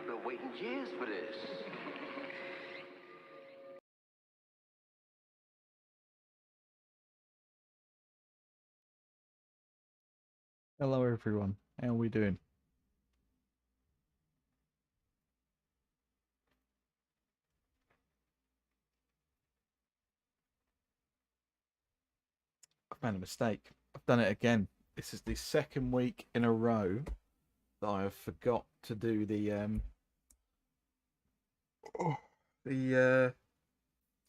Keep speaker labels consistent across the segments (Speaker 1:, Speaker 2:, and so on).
Speaker 1: I've been waiting years for this.
Speaker 2: Hello everyone, how are we doing? I've made a mistake. I've done it again. This is the second week in a row that I have forgot to do the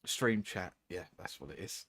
Speaker 2: stream chat. Yeah, that's what it is.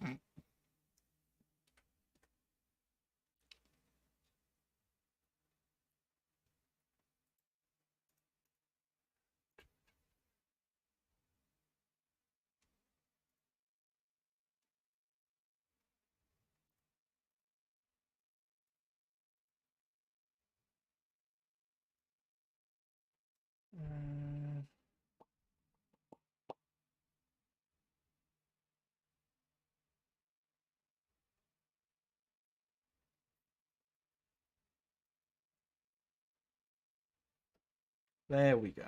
Speaker 2: There we go.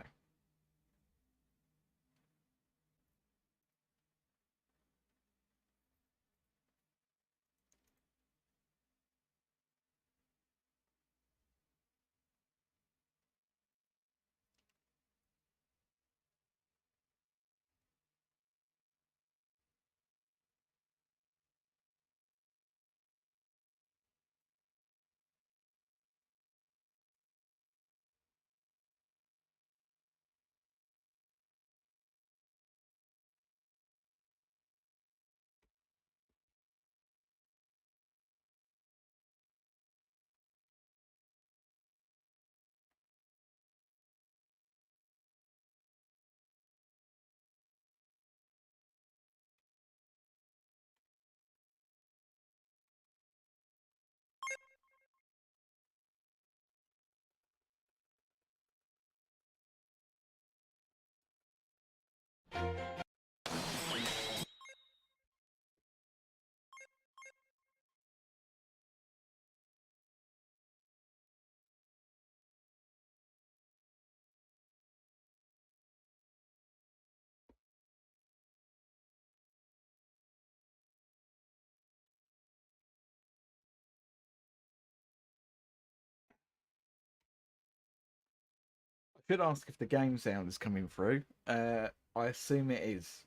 Speaker 2: I should ask if the game sound is coming through. I assume it is.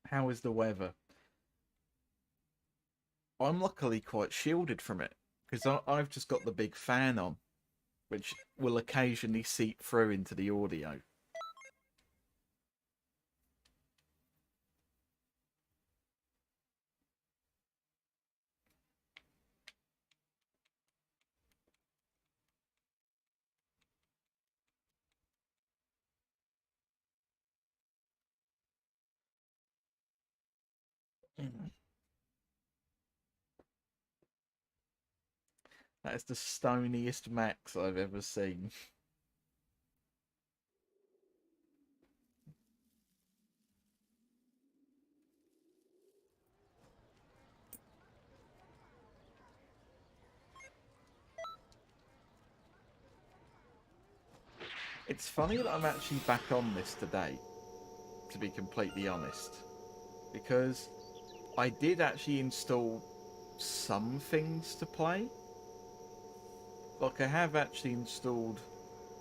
Speaker 2: How is the weather? I'm luckily quite shielded from it because I've just got the big fan on, which will occasionally seep through into the audio. That is the stoniest Max I've ever seen. It's funny that I'm actually back on this today, to be completely honest, because I did actually install some things to play. Like, I have actually installed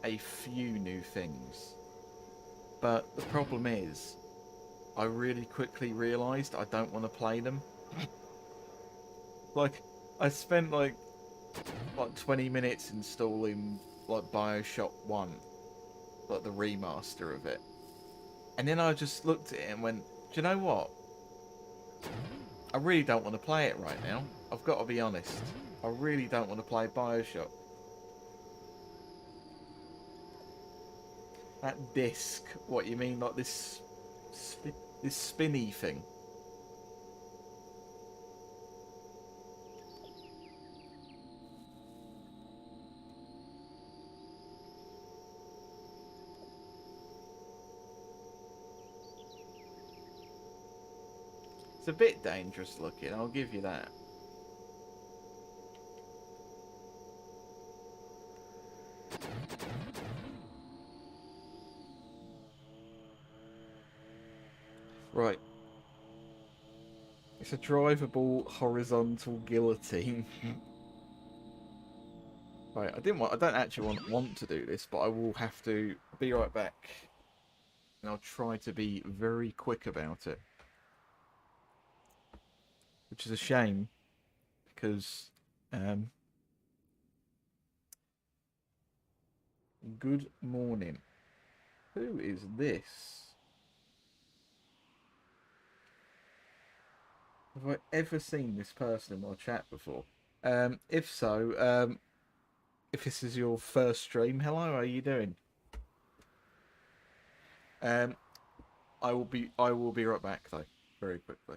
Speaker 2: a few new things, but the problem is, I really quickly realised I don't want to play them. Like, I spent like 20 minutes installing like Bioshock 1, like the remaster of it. And then I just looked at it and went, do you know what? I really don't want to play it right now. I've got to be honest. I really don't want to play Bioshock. That disc, what you mean, like this spinny thing? It's a bit dangerous looking, I'll give you that. Right. It's a drivable horizontal guillotine. Right, I don't actually want to do this, but I will have to be right back. And I'll try to be very quick about it. Which is a shame, because good morning. Who is this? Have I ever seen this person in my chat before? If so, if this is your first stream, hello, how are you doing? Um, I will be right back though, very quickly.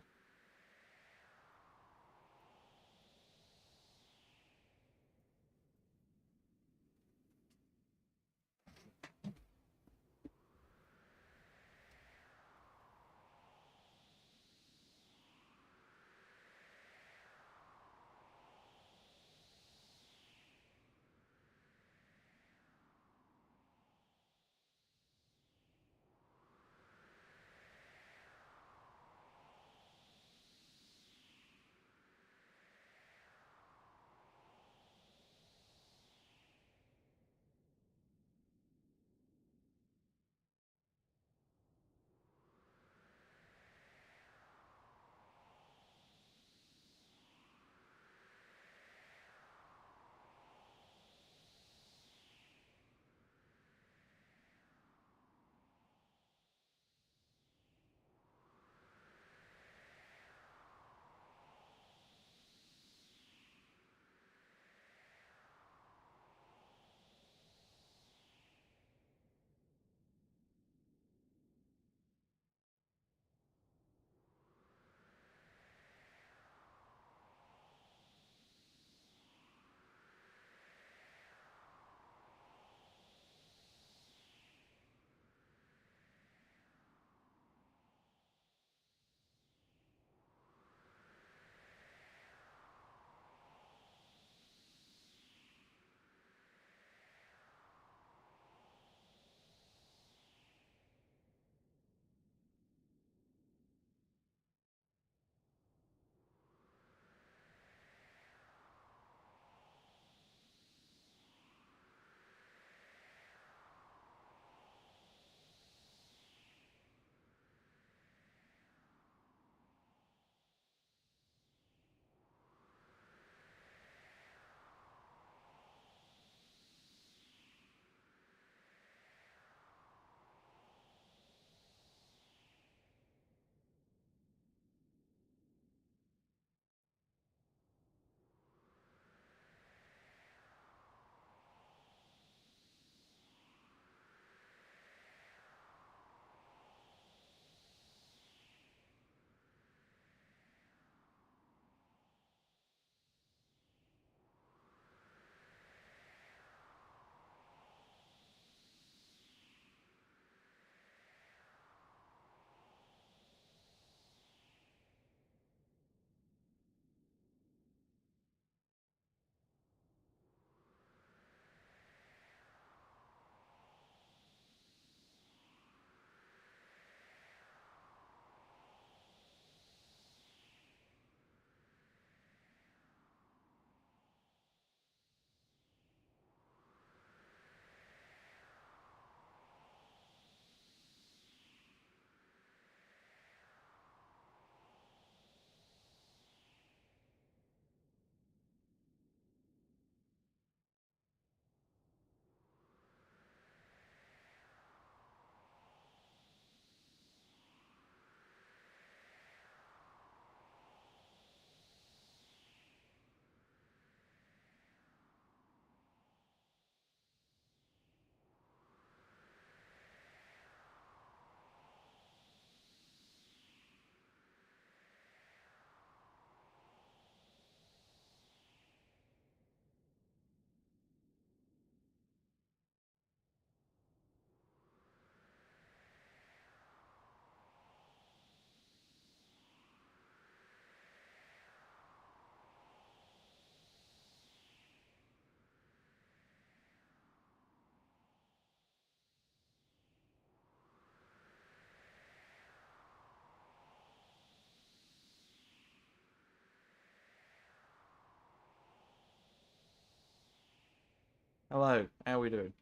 Speaker 2: Hello, how are we doing?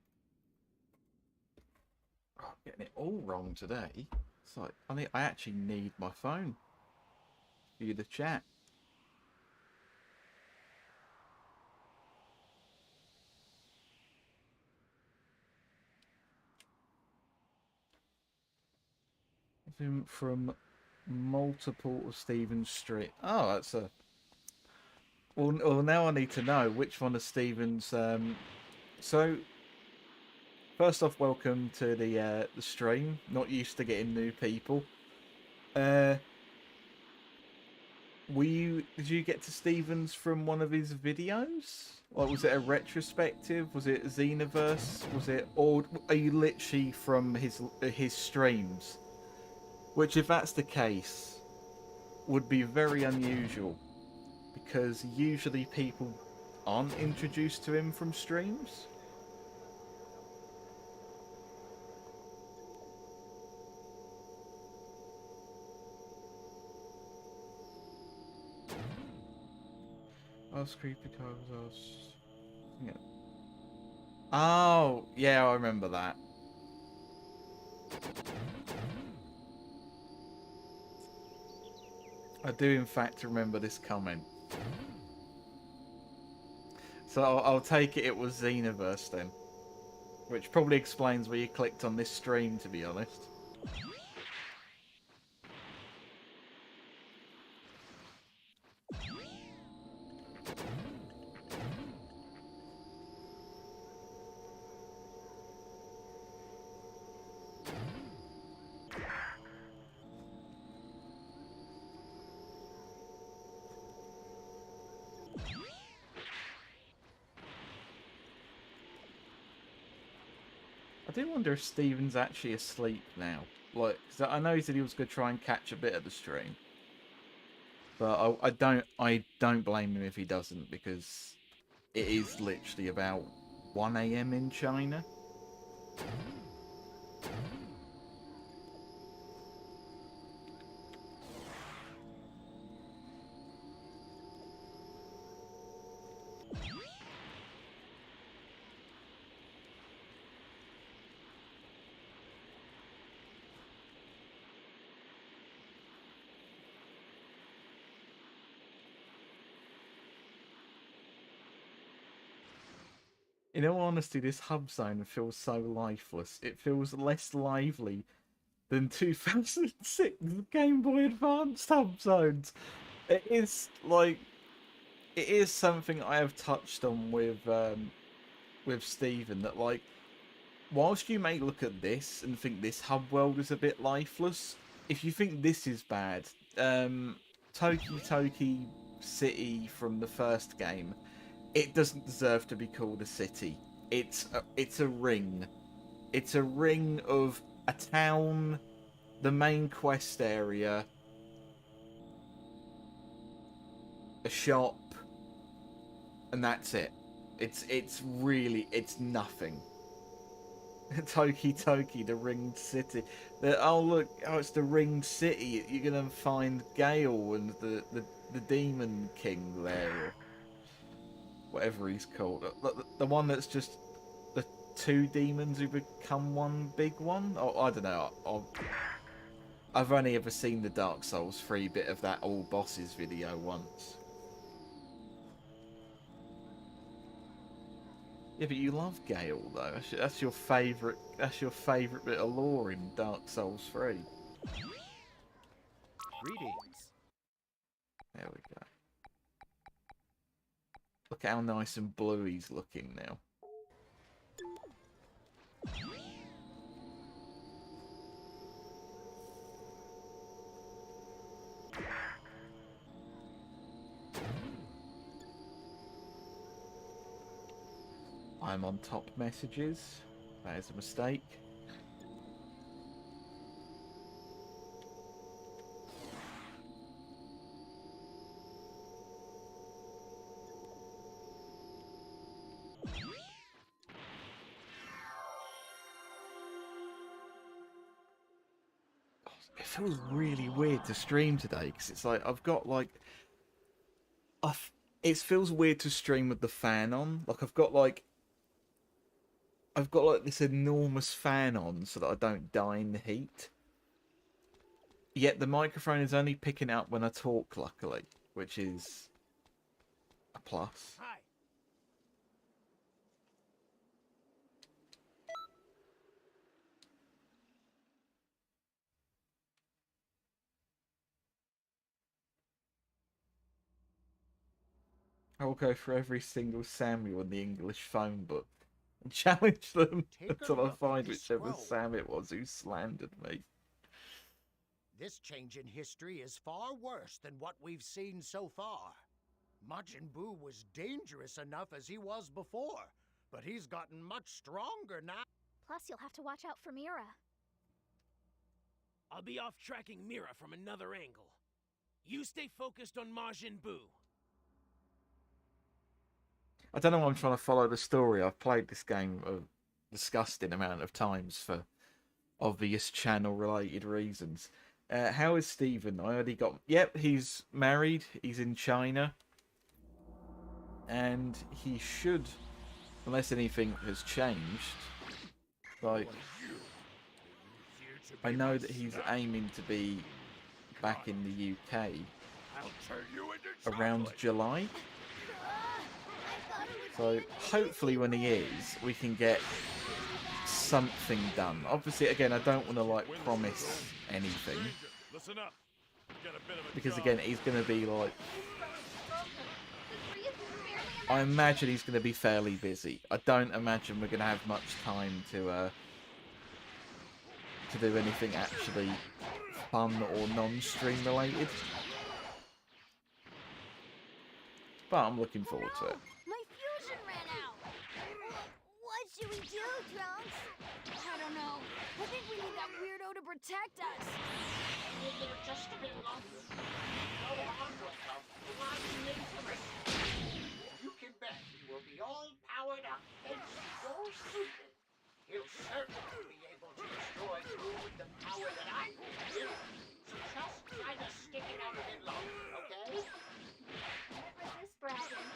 Speaker 2: Oh, I'm getting it all wrong today. It's like I actually need my phone for you to chat. From multiple of Stephen Street. Oh, that's a. Well, now I need to know which one of Stephen's. So first off, welcome to the stream. Not used to getting new people. Uh, did you get to Stevens from one of his videos? Like, was it a retrospective? Was it Xenoverse? Was it, or are you literally from his streams? Which, if that's the case, would be very unusual because usually people aren't introduced to him from streams. I was creepy because I was. Yeah. Oh, yeah, I remember that. I do, in fact, remember this comment. So I'll take it was Xenoverse then. Which probably explains where you clicked on this stream, to be honest. I do wonder if Steven's actually asleep now. Like, 'cause I know he said he was going to try and catch a bit of the stream. But I don't blame him if he doesn't, because it is literally about 1 AM in China. In all honesty, this hub zone feels so lifeless. It feels less lively than 2006 Game Boy Advanced hub zones. It is like it is something I have touched on with Steven, that like, whilst you may look at this and think this hub world is a bit lifeless, if you think this is bad, Toki Toki City from the first game, it doesn't deserve to be called a city. It's a ring. It's a ring of a town, the main quest area, a shop, and that's it. It's really, it's nothing. Toki Toki, the ringed city. Oh look, oh, it's the ringed city. You're gonna find Gale and the Demon King there, or whatever he's called. The one that's just the two demons who become one big one. Oh, I don't know. I've only ever seen the Dark Souls 3 bit of that all bosses video once. Yeah, but you love Gale though. That's your favourite. That's your favourite bit of lore in Dark Souls 3.
Speaker 3: Greetings.
Speaker 2: There we go. Look how nice and blue he's looking now. I'm on top messages. That is a mistake. It feels really weird to stream today because it's like I've got like it feels weird to stream with the fan on. Like I've got like I've got like this enormous fan on so that I don't die in the heat. Yet the microphone is only picking up when I talk, luckily, which is a plus.
Speaker 3: Hi.
Speaker 2: I will go for every single Samuel in the English phone book and challenge them
Speaker 3: Take a
Speaker 2: until I
Speaker 3: look at
Speaker 2: find
Speaker 3: this
Speaker 2: whichever
Speaker 3: scroll.
Speaker 2: Sam it was who slandered me.
Speaker 3: This change in history is far worse than what we've seen so far. Majin Buu was dangerous enough as he was before, but he's gotten much stronger now.
Speaker 4: Plus, you'll have to watch out for Mira.
Speaker 5: I'll be off tracking Mira from another angle. You stay focused on Majin Buu.
Speaker 2: I don't know why I'm trying to follow the story. I've played this game a disgusting amount of times for obvious channel-related reasons. How is Stephen? I already got... Yep, he's married. He's in China. And he should, unless anything has changed, like... I know that he's aiming to be back in the UK around July. So hopefully when he is, we can get something done. Obviously, again, I don't want to like promise anything. Because again, he's going to be like... I imagine he's going to be fairly busy. I don't imagine we're going to have much time to do anything actually fun or non-stream related. But I'm looking forward to it.
Speaker 4: My fusion ran out! What should we do, Trunks? I don't know. I think we need that weirdo to protect us.
Speaker 6: Just a bit longer. Go on with them. You can bet he will be all powered up and so stupid. He'll certainly be able to destroy you with the power that I can give. So just kind of stick it out a bit longer, okay?
Speaker 4: What was this bragging?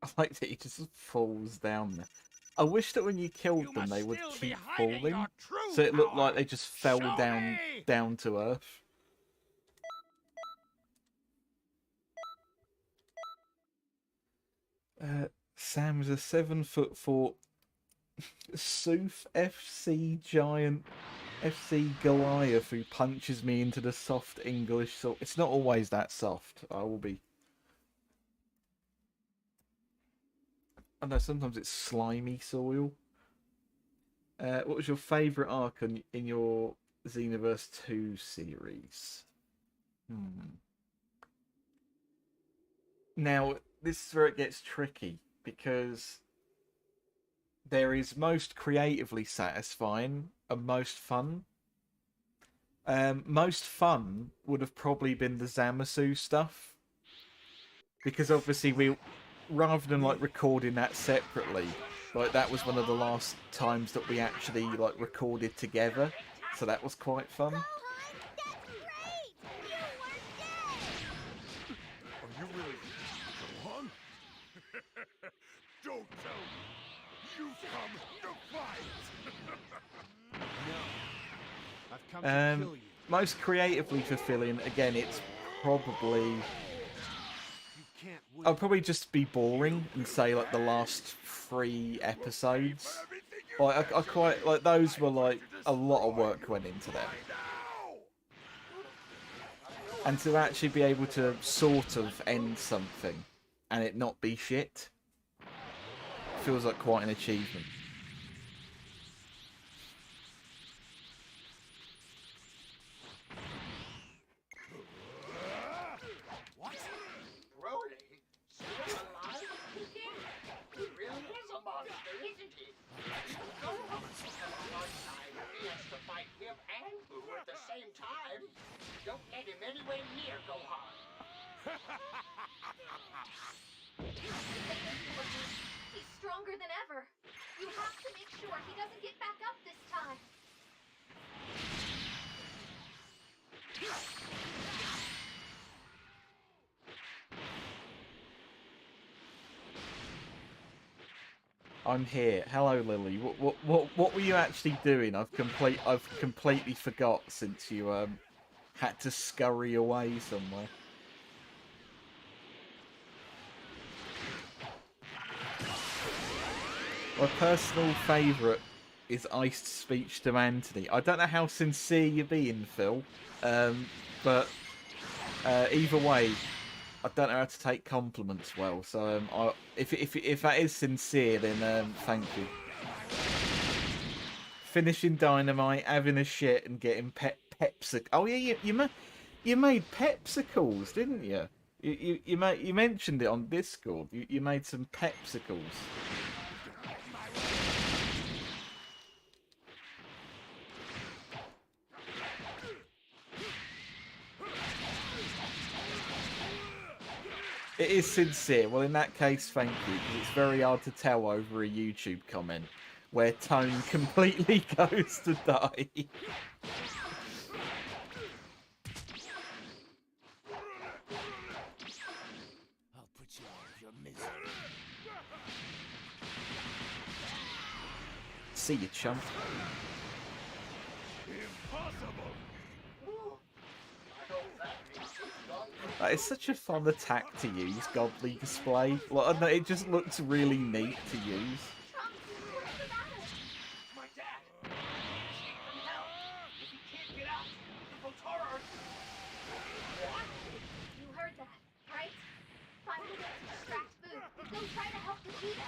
Speaker 2: I like that he just falls down there. I wish that when you killed
Speaker 5: You
Speaker 2: them, they
Speaker 5: must
Speaker 2: would
Speaker 5: still be
Speaker 2: keep
Speaker 5: hiding
Speaker 2: falling,
Speaker 5: your true
Speaker 2: so it looked
Speaker 5: power.
Speaker 2: like they just fell
Speaker 5: Show
Speaker 2: down
Speaker 5: me!
Speaker 2: to earth. Sam's a 7'4" Sooth FC giant FC Goliath who punches me into the soft English soil. It's not always that soft. I will be. I know sometimes it's slimy soil. What was your favourite arc in your Xenoverse 2 series? Now, this is where it gets tricky, because there is most creatively satisfying and most fun. Most fun would have probably been the Zamasu stuff, because obviously rather than like recording that separately, like that was one of the last times that we actually like recorded together, so that was quite fun.
Speaker 4: Gohan, that's great! You were dead!
Speaker 3: Are you really Gohan? Don't tell me. You've come to fight. No. I've come to kill you.
Speaker 2: Most creatively fulfilling, again, it's probably...
Speaker 3: You can't win.
Speaker 2: I'll probably just be boring and say like the last 3 episodes. Like I quite like those were like a lot of work went into them, and to actually be able to sort of end something and it not be shit feels like quite an achievement.
Speaker 6: What? Broly? Still alive? He really is a monster, isn't he? Gohan's on our side. He has to fight him time. Don't let him anywhere near Gohan.
Speaker 4: He's stronger than ever. You have to make sure he doesn't get back up this time.
Speaker 2: I'm here. Hello, Lily. What were you actually doing? I've completely forgot since you had to scurry away somewhere. My personal favourite is iced speech to Anthony. I don't know how sincere you're being, Phil, but either way, I don't know how to take compliments well. So if that is sincere, then thank you. Finishing Dynamite, having a shit, and getting Pepsi. Oh yeah, you made Pepsicles, didn't you? You mentioned it on Discord. You made some Pepsicles. It is sincere. Well, in that case, thank you, because it's very hard to tell over a YouTube comment where tone completely goes to die.
Speaker 5: I'll put you out of your misery.
Speaker 2: See you, chump. That is such a fun attack to use, Godly Display. Like, I don't know, it just looks really neat to use.
Speaker 6: My dad! Escape from hell! If he can't get out, the Voltara... What?
Speaker 4: You heard that, right? Find a way to distract Boo, and go try to help Vegeta.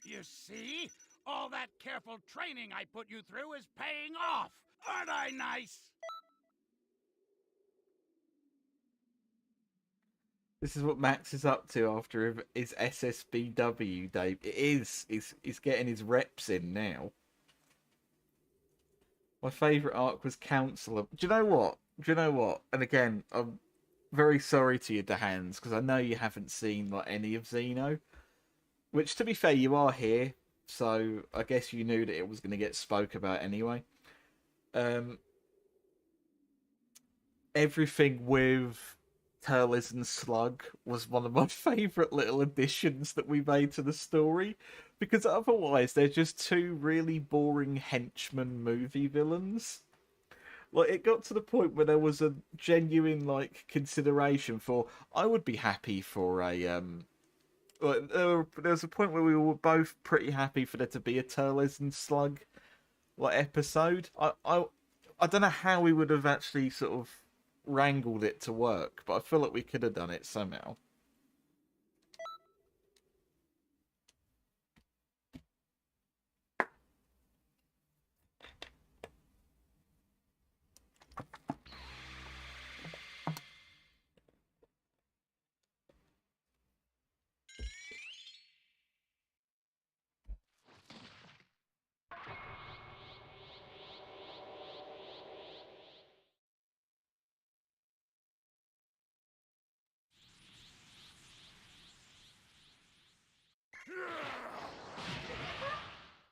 Speaker 5: You see? All that careful training I put you through is paying off. Aren't I nice?
Speaker 2: This is what Max is up to after his SSBW day. It is. He's getting his reps in now. My favourite arc was Counselor. Do you know what? And again, I'm very sorry to you, Dehans, because I know you haven't seen like any of Xeno. Which, to be fair, you are here, so I guess you knew that it was going to get spoke about anyway. Everything with Turles and Slug was one of my favourite little additions that we made to the story, because otherwise they're just two really boring henchman movie villains. Like, it got to the point where there was a genuine, like, consideration for, I would be happy for a, there was a point where we were both pretty happy for there to be a Turles and Slug like episode. I don't know how we would have actually sort of wrangled it to work, but I feel like we could have done it somehow.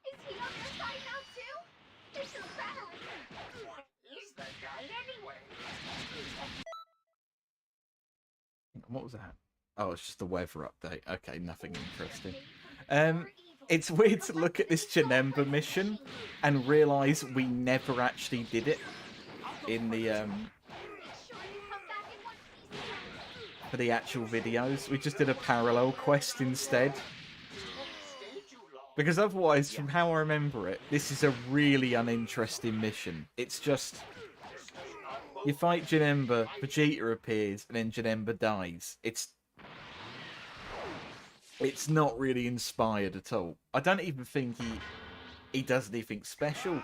Speaker 4: Is he on your side now too? This is battling.
Speaker 6: What is that guy anyway?
Speaker 2: What was that? Oh, it's just a weather update. Okay, nothing interesting.
Speaker 4: Made from pure evil.
Speaker 2: It's weird to look at this Janemba mission and realise we never actually did it in the
Speaker 4: Make sure you come back in one piece.
Speaker 2: for the actual videos. We just did a parallel quest instead.
Speaker 6: Stay too long.
Speaker 2: Because otherwise, from how I remember it, this is a really uninteresting mission. It's just, you fight Janemba, Vegeta appears, and then Janemba dies. It's not really inspired at all. I don't even think he does anything special.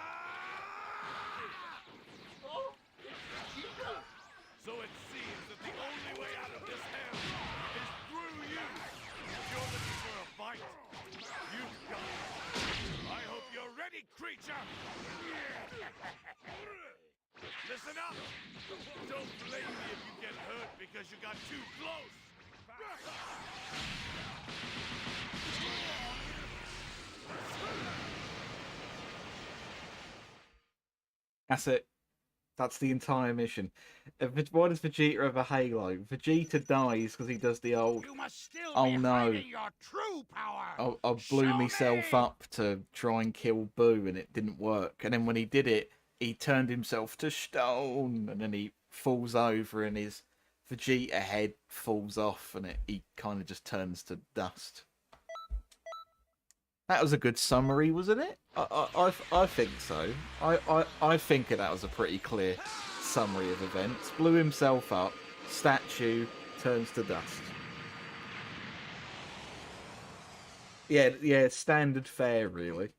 Speaker 6: Oh, it's Vegeta!
Speaker 5: So it seems that the only way out of this hell is through you. If you're looking for a creature! Listen up! Don't blame me if you get hurt because you got too close!
Speaker 2: That's it. That's the entire mission. Why does Vegeta have a halo? Vegeta dies because he does the old,
Speaker 5: You must still
Speaker 2: oh
Speaker 5: be
Speaker 2: no,
Speaker 5: hiding your true power!
Speaker 2: I blew
Speaker 5: Show
Speaker 2: myself
Speaker 5: me!
Speaker 2: up to try and kill Boo and it didn't work. And then when he did it, he turned himself to stone and then he falls over and his Vegeta head falls off and he kind of just turns to dust. That was a good summary, wasn't it? I think so. I think that was a pretty clear summary of events. Blew himself up, statue turns to dust. Yeah, standard fare, really.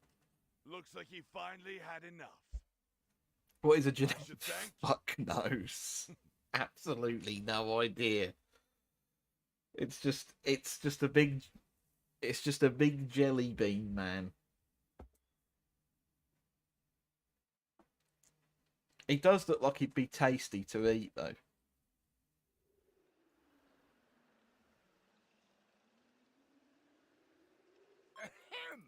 Speaker 5: Looks like he finally had enough.
Speaker 2: What is a genetic?
Speaker 5: Should thank-
Speaker 2: Fuck knows. Absolutely no idea. It's just a big jelly bean, man. He does look like he'd be tasty to eat, though.
Speaker 3: Ahem.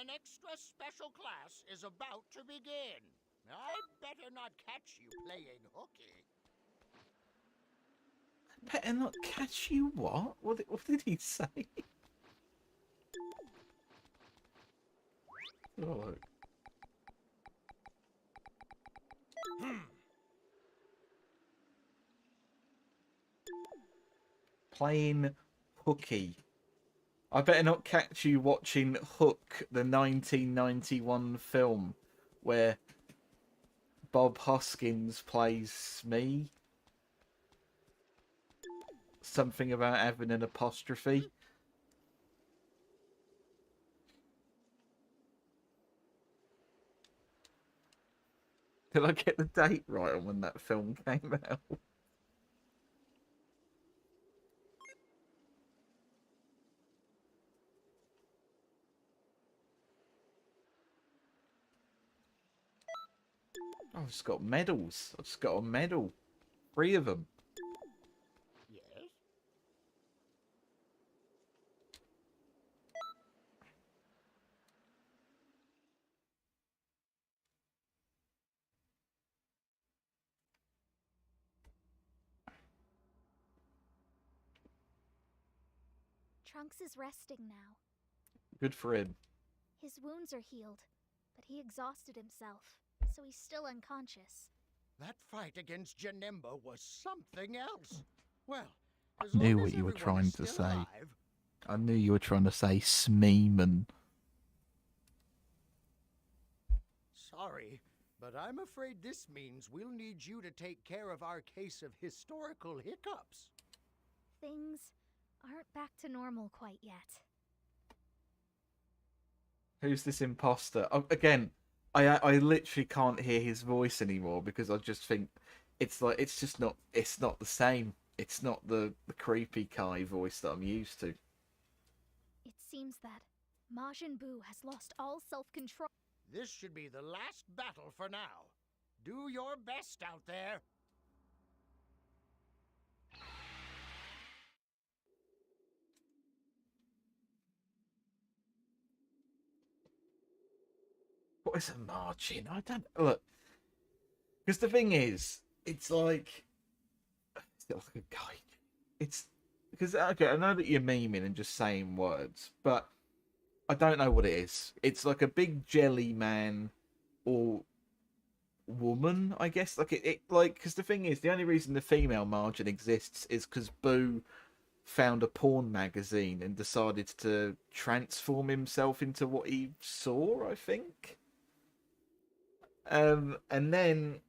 Speaker 3: An extra special class is about to begin. I'd better not catch you playing hooky.
Speaker 2: Better not catch you. What? What did he say? Oh, look. Playing hooky. I better not catch you watching Hook, the 1991 film, where Bob Hoskins plays Smee. Something about having an apostrophe. Did I get the date right on when that film came out? I've just got medals. I've just got a medal. 3 of them.
Speaker 3: Yes?
Speaker 4: Trunks is resting now.
Speaker 2: Good for him.
Speaker 4: His wounds are healed, but he exhausted himself, so he's still unconscious.
Speaker 3: That fight against Janemba was something else. Well, as
Speaker 2: Knew
Speaker 3: long
Speaker 2: what
Speaker 3: as
Speaker 2: you were
Speaker 3: everyone
Speaker 2: trying
Speaker 3: is
Speaker 2: to
Speaker 3: still
Speaker 2: say.
Speaker 3: alive.
Speaker 2: I knew you were trying to say Smeeman.
Speaker 3: Sorry, but I'm afraid this means we'll need you to take care of our case of historical hiccups.
Speaker 4: Things aren't back to normal quite yet.
Speaker 2: Who's this imposter? Oh, again, I literally can't hear his voice anymore because I just think it's not the same. It's not the creepy Kai voice that I'm used to.
Speaker 4: It seems that Majin Buu has lost all self-control.
Speaker 3: This should be the last battle for now. Do your best out there.
Speaker 2: What is a margin? I don't look. Because the thing is, it's like a guy. It's because okay, I know that you're memeing and just saying words, but I don't know what it is. It's like a big jelly man or woman, I guess. Like it like because the thing is, the only reason the female margin exists is because Boo found a porn magazine and decided to transform himself into what he saw, I think. And then,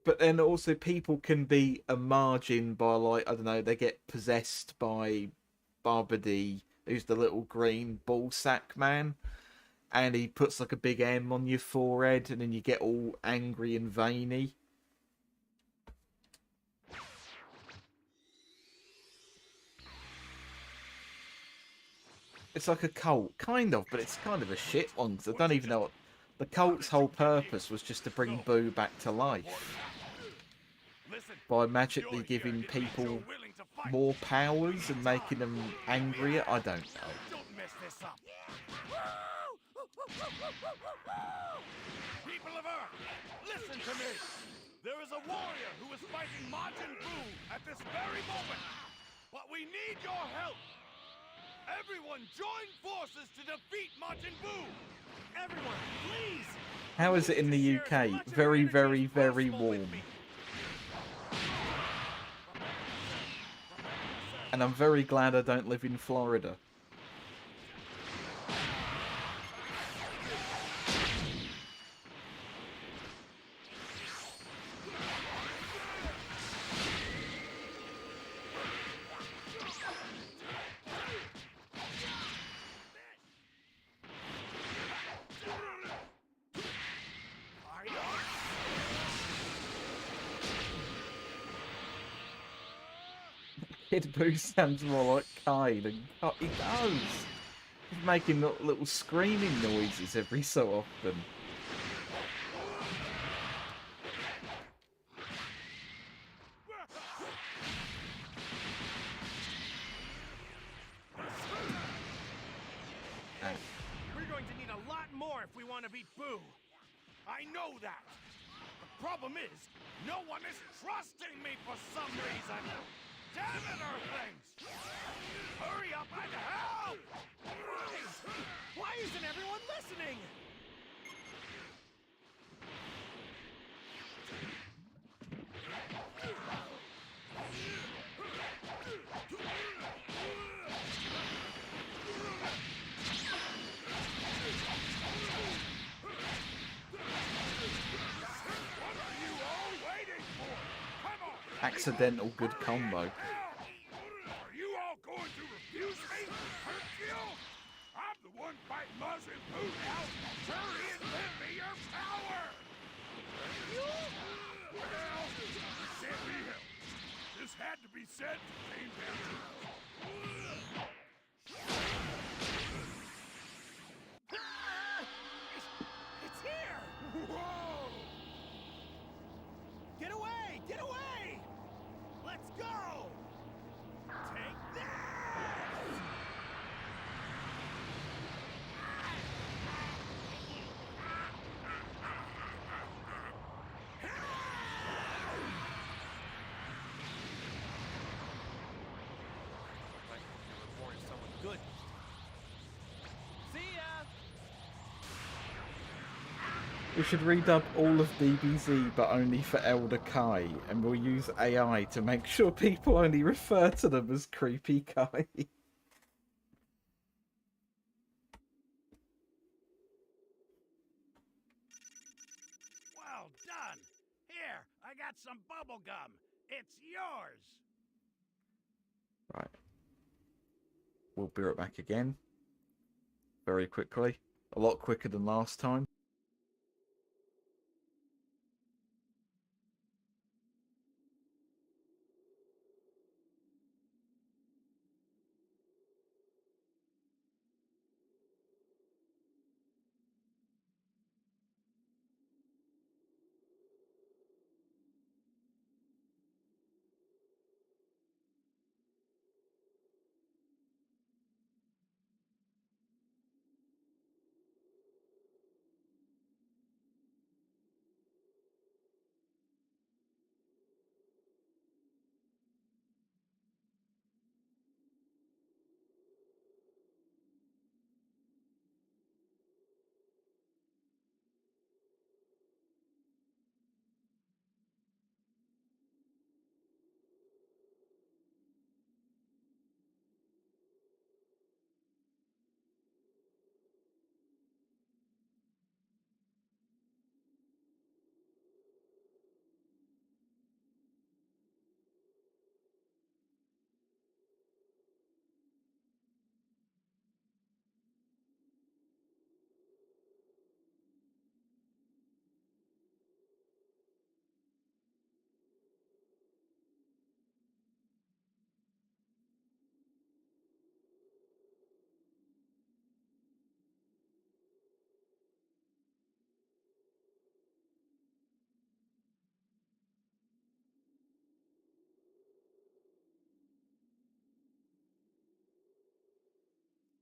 Speaker 2: but then also people can be a margin by like I don't know, they get possessed by Barbady, who's the little green ball sack man, and he puts like a big M on your forehead, and then you get all angry and veiny. It's like a cult, kind of, but it's kind of a shit one. 'Cause I don't even know what the cult's whole purpose was, just to bring Boo back to life by magically giving people more powers and making them angrier. I don't know.
Speaker 5: Don't mess this up. People of Earth, listen to me. There is a warrior who is fighting Majin Buu at this very moment. But we need your help. Everyone join forces to defeat Majin Buu. Everyone, please.
Speaker 2: How is it in the UK? Very, very, very warm. And I'm very glad I don't live in Florida. Kid Boo sounds more like Kai than Kai. He does. He's making little screaming noises every so often.
Speaker 5: We're going to need a lot more if we want to beat Boo. I know that. The problem is, no one is trusting me for some reason. Damn it, Earthlings! Hurry up and help! Why isn't everyone listening?
Speaker 2: Accidental good combo.
Speaker 5: Are you all going to refuse me? Hurt you? I'm the one fighting Majin Buu now. Hurry and lend me your power! Well, you can't be helped. This had to be said to tame down It's here! Whoa! Get away! Get away! Let's go! Take that! Good. See ya!
Speaker 2: We should redub all of DBZ, but only for Elder Kai, and we'll use AI to make sure people only refer to them as Creepy Kai.
Speaker 5: Well done! Here, I got some bubble gum. It's yours!
Speaker 2: Right. We'll be right back again. Very quickly. A lot quicker than last time.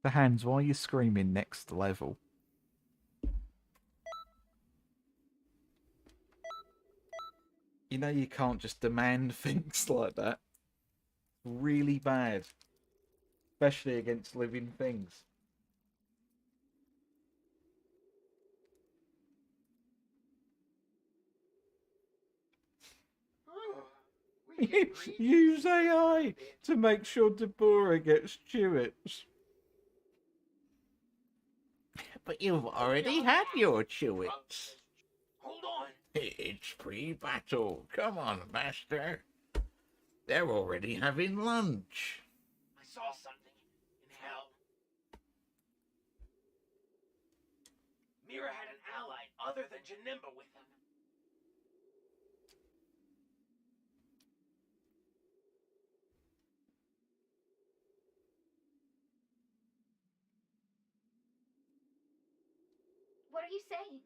Speaker 2: The hands, why are you screaming next level? You know you can't just demand things like that. Really bad. Especially against living things.
Speaker 6: We can read
Speaker 2: Use AI to make sure Deborah gets Chewits. But you've already had your Chewits.
Speaker 6: Hold on.
Speaker 2: It's pre-battle. Come on, Master. They're already having lunch.
Speaker 6: I saw something in hell. Mira had an ally other than Janimba with him.
Speaker 4: What are you saying?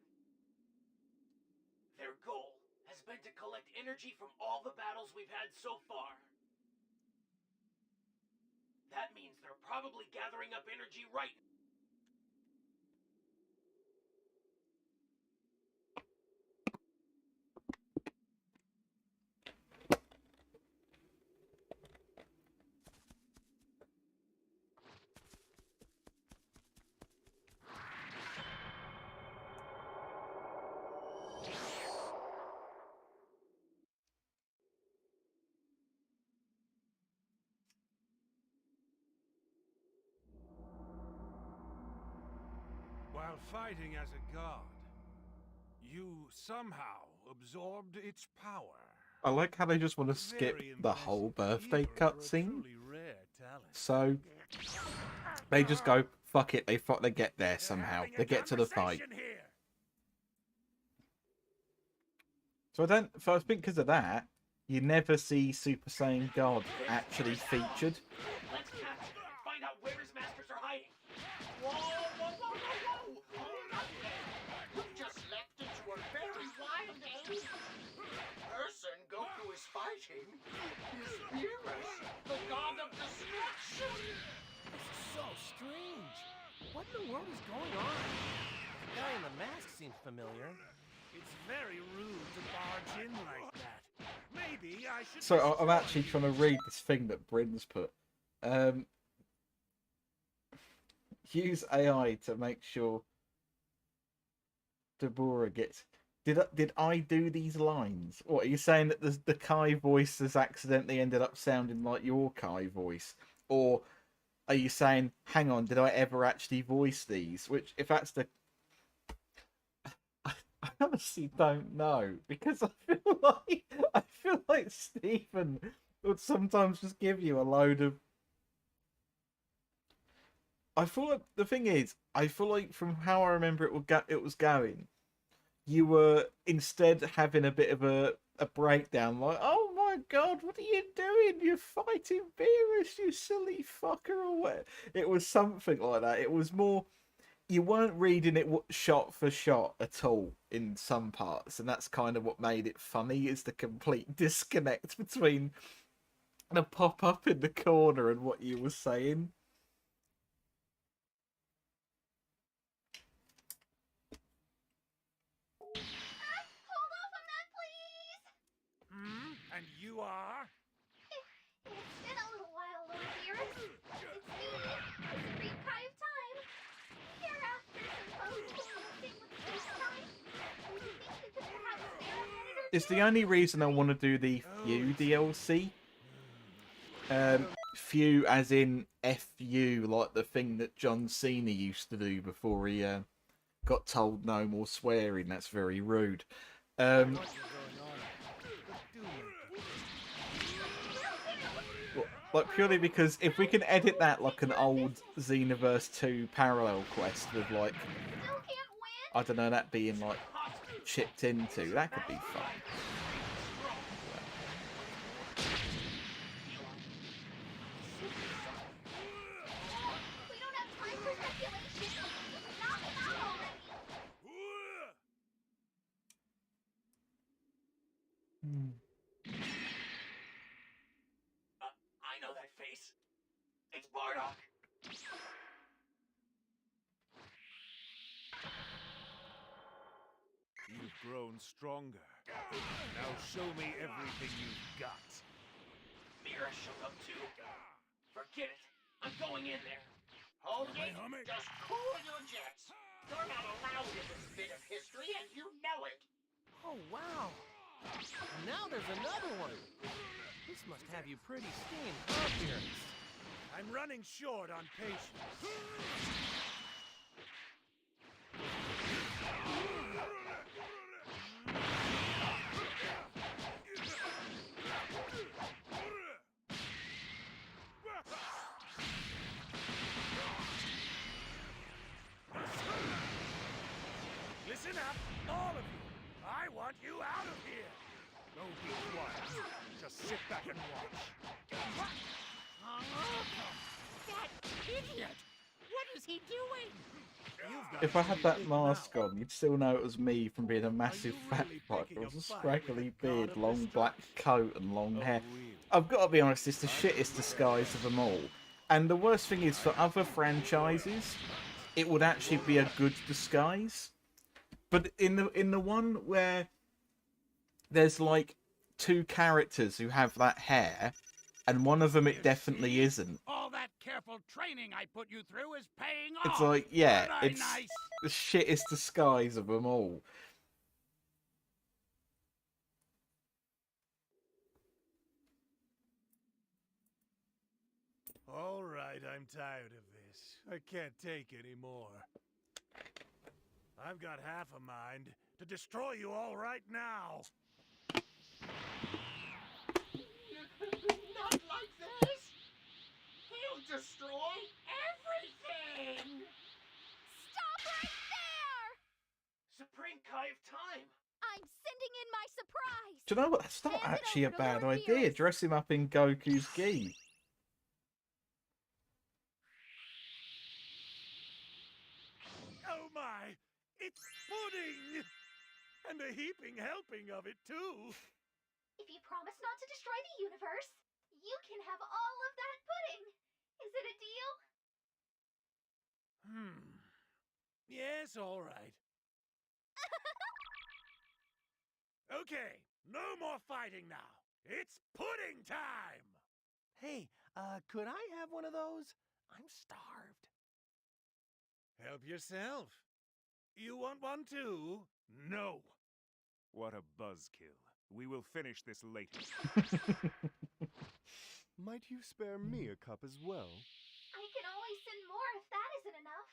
Speaker 6: Their goal has been to collect energy from all the battles we've had so far. That means they're probably gathering up energy right now.
Speaker 5: While fighting as a god, you somehow absorbed its power.
Speaker 2: I like how they just want to skip
Speaker 5: Very
Speaker 2: the whole
Speaker 5: impressive,
Speaker 2: birthday
Speaker 5: even for a
Speaker 2: cutscene.
Speaker 5: truly rare talent.
Speaker 2: So they just go, fuck it, they get there
Speaker 5: They're
Speaker 2: somehow.
Speaker 5: having a
Speaker 2: They get to the fight.
Speaker 5: conversation here.
Speaker 2: So I think because of that, you never see Super Saiyan God actually featured.
Speaker 6: Let's catch it and find out where his masters are hiding. Whoa, whoa, whoa, whoa, whoa! Hold up there! You've just leapt into a very wild age. Person Goku is fighting is Beerus, the god of destruction.
Speaker 7: This is so strange. What in the world is going on? The guy in the mask seems familiar.
Speaker 5: It's very rude to barge in like that. Maybe I should.
Speaker 2: So I'm actually trying to read this thing that Bryn's put. Use AI to make sure Deborah gets. Did I do these lines? What are you saying that the Kai voice has accidentally ended up sounding like your Kai voice, or are you saying, hang on, did I ever actually voice these? Which, if that's the, I honestly don't know, because I feel like Stephen would sometimes just give you a load of. I feel like the thing is, I feel like from how I remember it was going, you were instead having a bit of a breakdown, like, oh my god, what are you doing? You're fighting Beerus, you silly fucker, or what? It was something like that. It was more, you weren't reading it shot for shot at all in some parts, and that's kind of what made it funny, is the complete disconnect between the pop-up in the corner and what you were saying.
Speaker 4: Hold off on that, please!
Speaker 5: And you are?
Speaker 4: It's been a little while, Lord Beerus. It's me, the Supreme Kai of Time. Hereafter supposed to thing with space time. Do you think we could perhaps spare a minute or two?
Speaker 2: It's the only reason I want to do the Few DLC. Few as in FU, like the thing that John Cena used to do before he got told no more swearing. That's very rude. Like, purely because if we can edit that like an old Xenoverse 2 parallel quest with, like,
Speaker 4: Still can't win?
Speaker 2: I don't know, that being like chipped into, that could be fun.
Speaker 4: We don't have time for speculation. Knock him out already.
Speaker 6: I know that face. It's Bardock.
Speaker 5: grown stronger. Now show me everything you've got.
Speaker 6: Mira showed up too. Forget it. I'm going in there. Hold it.
Speaker 5: Hummy.
Speaker 6: Just cool your jets. You're not allowed in this bit of history, and you know it.
Speaker 7: Oh, wow. And now there's another one. This must have you pretty steamed, huh, Beerus?
Speaker 5: I'm running short on patience. Listen up, all of you. I want you out of here. No, be quiet. Just sit back and watch.
Speaker 6: That idiot! What is he doing?
Speaker 2: If I had that mask on, you'd still know it was me from being a massive fat fuck with a scraggly beard, long black coat, and long hair. I've got to be honest, it's the shittest disguise of them all. And the worst thing is, for other franchises, it would actually be a good disguise. But in the one where there's like two characters who have that hair, and one of them it definitely isn't.
Speaker 5: All that careful training I put you through is paying off.
Speaker 2: It's like, yeah,
Speaker 5: Aren't I
Speaker 2: it's
Speaker 5: nice?
Speaker 2: the shittest disguise of them all.
Speaker 5: All right, I'm tired of this. I can't take any more. I've got half a mind to destroy you all right now.
Speaker 6: Not like this! He'll destroy everything!
Speaker 4: Stop right there!
Speaker 6: Supreme Kai of Time!
Speaker 4: I'm sending in my surprise!
Speaker 2: Do you know what? That's not
Speaker 4: Hand it
Speaker 2: actually a
Speaker 4: over to
Speaker 2: bad
Speaker 4: Lord
Speaker 2: idea.
Speaker 4: Beerus.
Speaker 2: Dress him up in Goku's gi.
Speaker 5: Oh my! It's pudding! And a heaping helping of it, too!
Speaker 4: If you promise not to destroy the universe, you can have all of that pudding. Is it a deal?
Speaker 5: Yes, all right. Okay, no more fighting now. It's pudding time!
Speaker 7: Hey, could I have one of those? I'm starved.
Speaker 5: Help yourself. You want one too? No. What a buzzkill. We will finish this later.
Speaker 8: Might you spare me a cup as well?
Speaker 4: I can only send more if that isn't enough.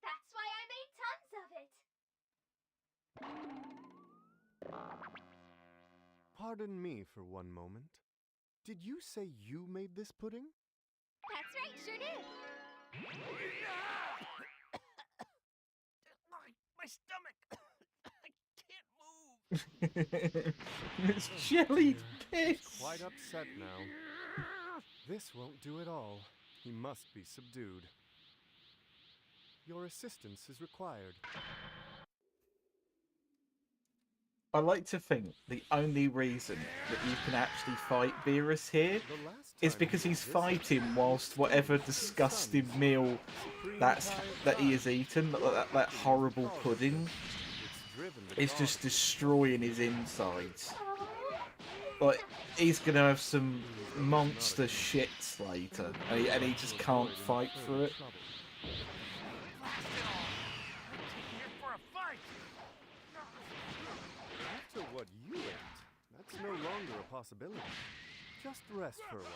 Speaker 4: That's why I made tons of it.
Speaker 8: Pardon me for one moment. Did you say you made this pudding?
Speaker 4: That's right, sure did.
Speaker 7: My stomach! I can't move!
Speaker 2: It's jelly piss.
Speaker 8: Quite upset now. This won't do at all. He must be subdued. Your assistance is required.
Speaker 2: I like to think the only reason that you can actually fight Beerus here
Speaker 8: The last
Speaker 2: is
Speaker 8: time
Speaker 2: because
Speaker 8: you
Speaker 2: he's
Speaker 8: did this,
Speaker 2: fighting whilst whatever disgusting meal that he has eaten, that horrible pudding,
Speaker 8: it's driven the
Speaker 2: is
Speaker 8: dog.
Speaker 2: just destroying his insides.
Speaker 4: Oh,
Speaker 2: Like, he's gonna have some monster shits later, and he just can't fight through it.
Speaker 8: Trouble.
Speaker 5: Blast it all! I'm here for a fight!
Speaker 8: After what you ate, that's no longer a possibility. Just rest for a while.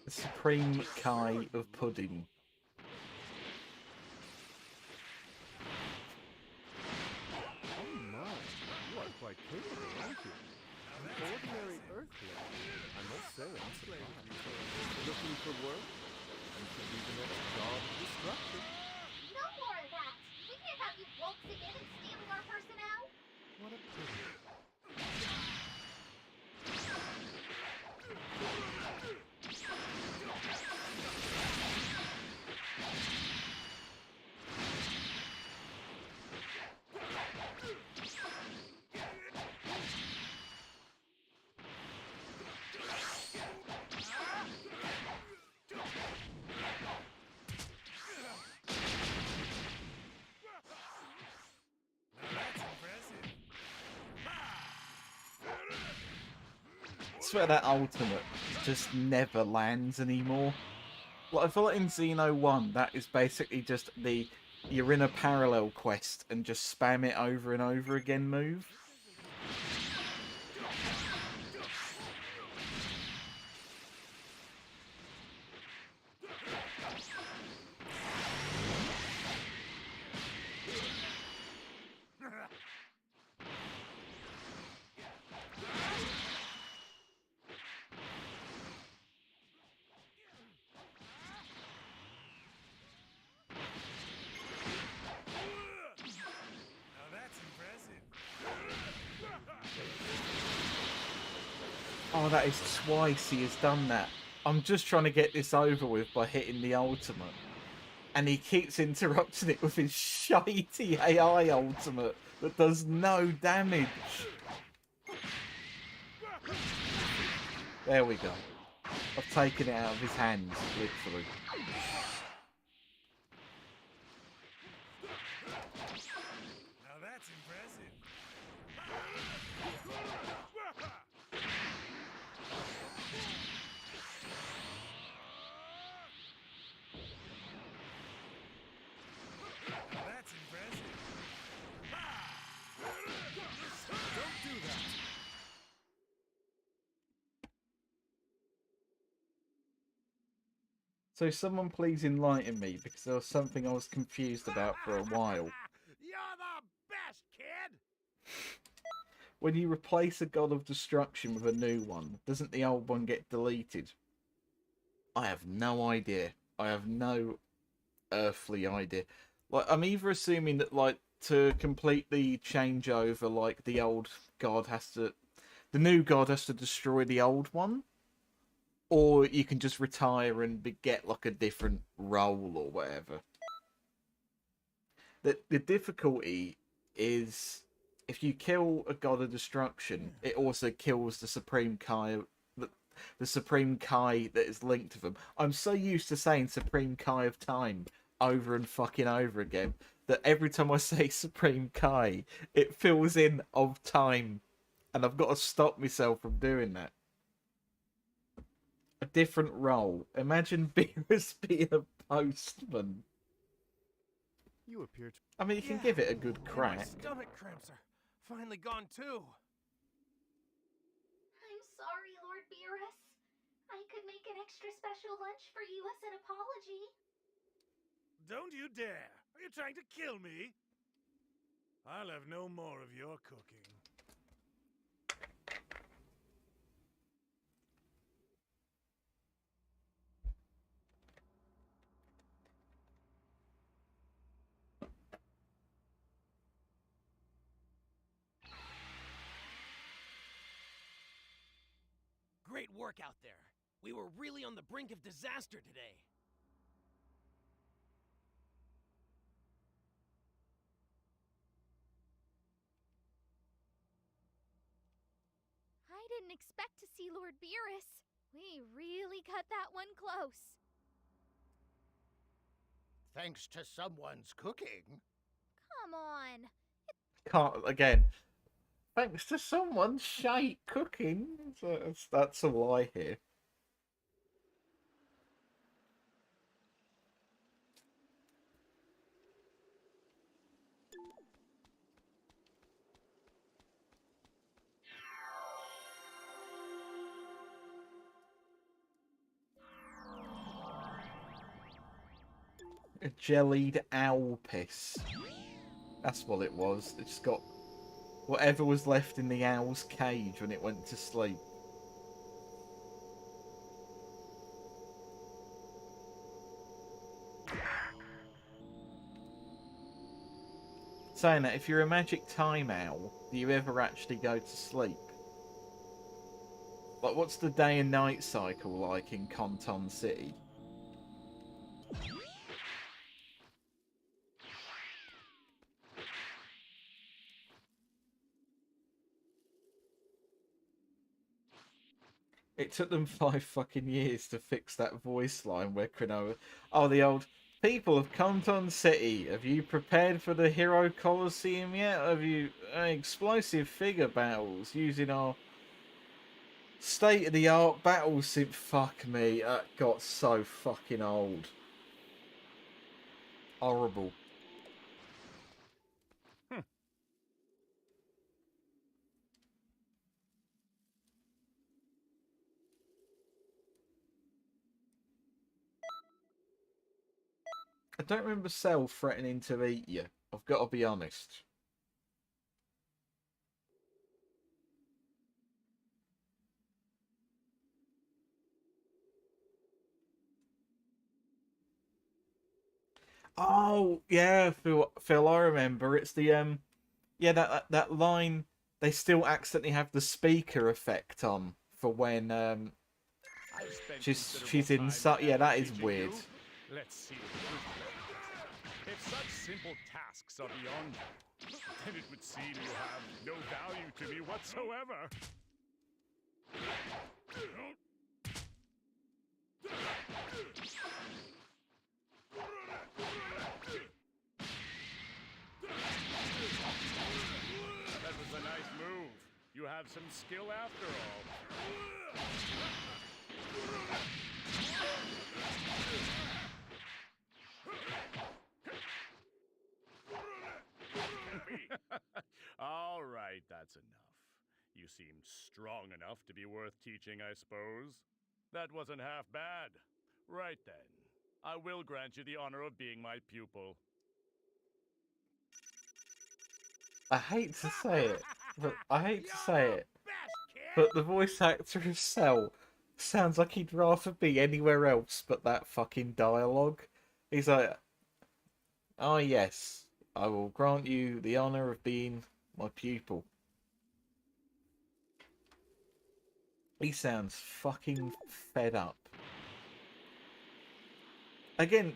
Speaker 2: The Supreme Kai of pudding.
Speaker 8: Oh my, you are quite capable, aren't you? An ordinary earthling. I must say, I'm surprised. Looking for work? You could be the next god of destruction.
Speaker 4: no more of that. We can't have you waltzing in and stealing our
Speaker 2: swear that ultimate just never lands anymore. Like, I feel like in Xeno 1, that is basically just the you're in a parallel quest and just spam it over and over again move.
Speaker 5: Now that's impressive.
Speaker 2: Oh, that is twice he has done that. I'm just trying to get this over with by hitting the ultimate. And he keeps interrupting it with his shitey AI ultimate that does no damage. There we go. I've taken it out of his hands, literally.
Speaker 5: Now that's impressive. Now that's impressive. Don't do that.
Speaker 2: So someone please enlighten me, because there was something I was confused about for a while.
Speaker 5: You're the best, kid.
Speaker 2: When you replace a god of destruction with a new one, doesn't the old one get deleted? I have no idea. I have no earthly idea. Like, I'm either assuming that, like, to complete the changeover, like, the old god has to... The new god has to destroy the old one, or you can just retire and get, like, a different role or whatever. The difficulty is, if you kill a god of destruction, it also kills the Supreme Kai, the Supreme Kai that is linked to them. I'm so used to saying Supreme Kai of Time over and fucking over again that every time I say Supreme Kai, it fills in of time, and I've got to stop myself from doing that. A different role. Imagine Beerus being a postman.
Speaker 8: You appear to...
Speaker 2: I mean, you can give it a good
Speaker 5: And my
Speaker 2: crack.
Speaker 5: stomach cramps are finally gone too.
Speaker 4: I'm sorry, Lord Beerus. I could make an extra special lunch for you as an apology.
Speaker 5: Don't you dare! Are you trying to kill me? I'll have no more of your cooking.
Speaker 7: Great work out there. We were really on the brink of disaster today.
Speaker 4: I didn't expect to see Lord Beerus. We really cut that one close.
Speaker 3: Thanks to someone's cooking.
Speaker 4: Come on.
Speaker 2: Can't, again, thanks to someone's shite cooking. That's all I hear. A jellied owl piss. That's what it was. It just got whatever was left in the owl's cage when it went to sleep. Saying that, if you're a magic time owl, do you ever actually go to sleep? Like, what's the day and night cycle like in Conton City? It took them 5 fucking years to fix that voice line where Cronoa... Oh, the old... People of Conton City, have you prepared for the Hero Colosseum yet? Have you... explosive figure battles using our State of the art battle sim. Fuck me, that got so fucking old. Horrible. I don't remember Cell threatening to eat you. I've got to be honest. Oh yeah, Phil, I remember. It's the yeah, that line. They still accidentally have the speaker effect on for when
Speaker 5: I've spent
Speaker 2: she's
Speaker 5: considerable
Speaker 2: inside.
Speaker 5: time
Speaker 2: Yeah, that is
Speaker 5: teaching
Speaker 2: weird.
Speaker 5: you. Let's see the proof of it. If such simple tasks are beyond you, then it would seem you have no value to me whatsoever. That was a nice move. You have some skill after all. All right, that's enough. You seem strong enough to be worth teaching, I suppose. That wasn't half bad. Right then. I will grant you the honor of being my pupil.
Speaker 2: I hate to say it, but I hate to say it,
Speaker 5: Best kid!
Speaker 2: but the voice actor of Cell sounds like he'd rather be anywhere else but that fucking dialogue. He's like, "Oh yes, I will grant you the honor of being my pupil." He sounds fucking fed up. Again,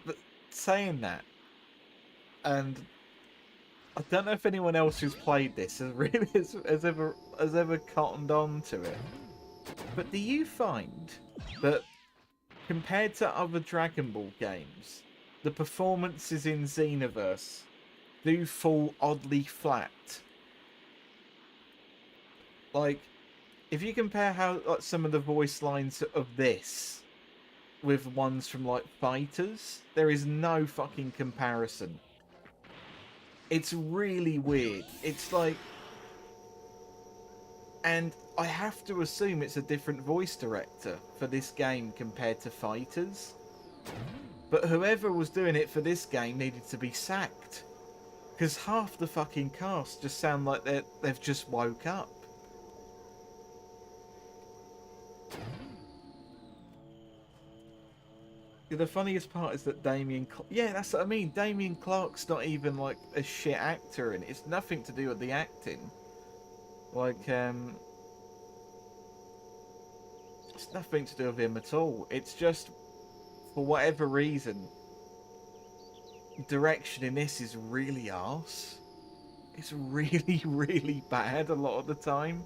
Speaker 2: saying that, and I don't know if anyone else who's played this has really has ever cottoned on to it. But do you find that compared to other Dragon Ball games, the performances in Xenoverse do fall oddly flat? Like, if you compare how like some of the voice lines of this with ones from like Fighters, there is no fucking comparison. It's really weird. It's like, and I have to assume it's a different voice director for this game compared to Fighters. But whoever was doing it for this game needed to be sacked. Because half the fucking cast just sound like they've just woke up. The funniest part is that yeah, that's what I mean. Damien Clark's not even like a shit actor, and it's nothing to do with the acting. Like, it's nothing to do with him at all. It's just, for whatever reason, direction in this is really arse. It's really, really bad a lot of the time.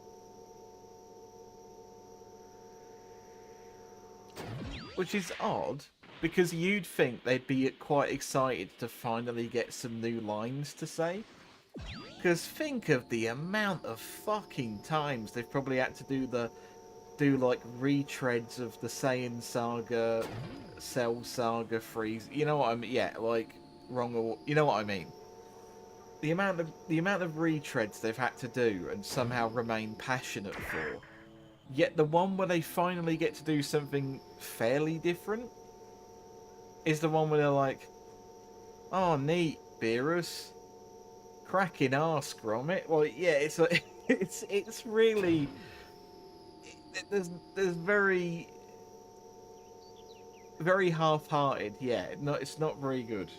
Speaker 2: Which is odd, because you'd think they'd be quite excited to finally get some new lines to say. Because think of the amount of fucking times they've probably had to do like retreads of the Saiyan Saga, Cell Saga, Freeze. You know what I mean? Yeah, like wrong or you know what I mean. The amount of retreads they've had to do and somehow remain passionate for. Yet the one where they finally get to do something fairly different is the one where they're like, "Oh, neat, Beerus. Cracking arse, Gromit." Well, yeah, it's like, it's really there's very half-hearted. Yeah, it's not very good.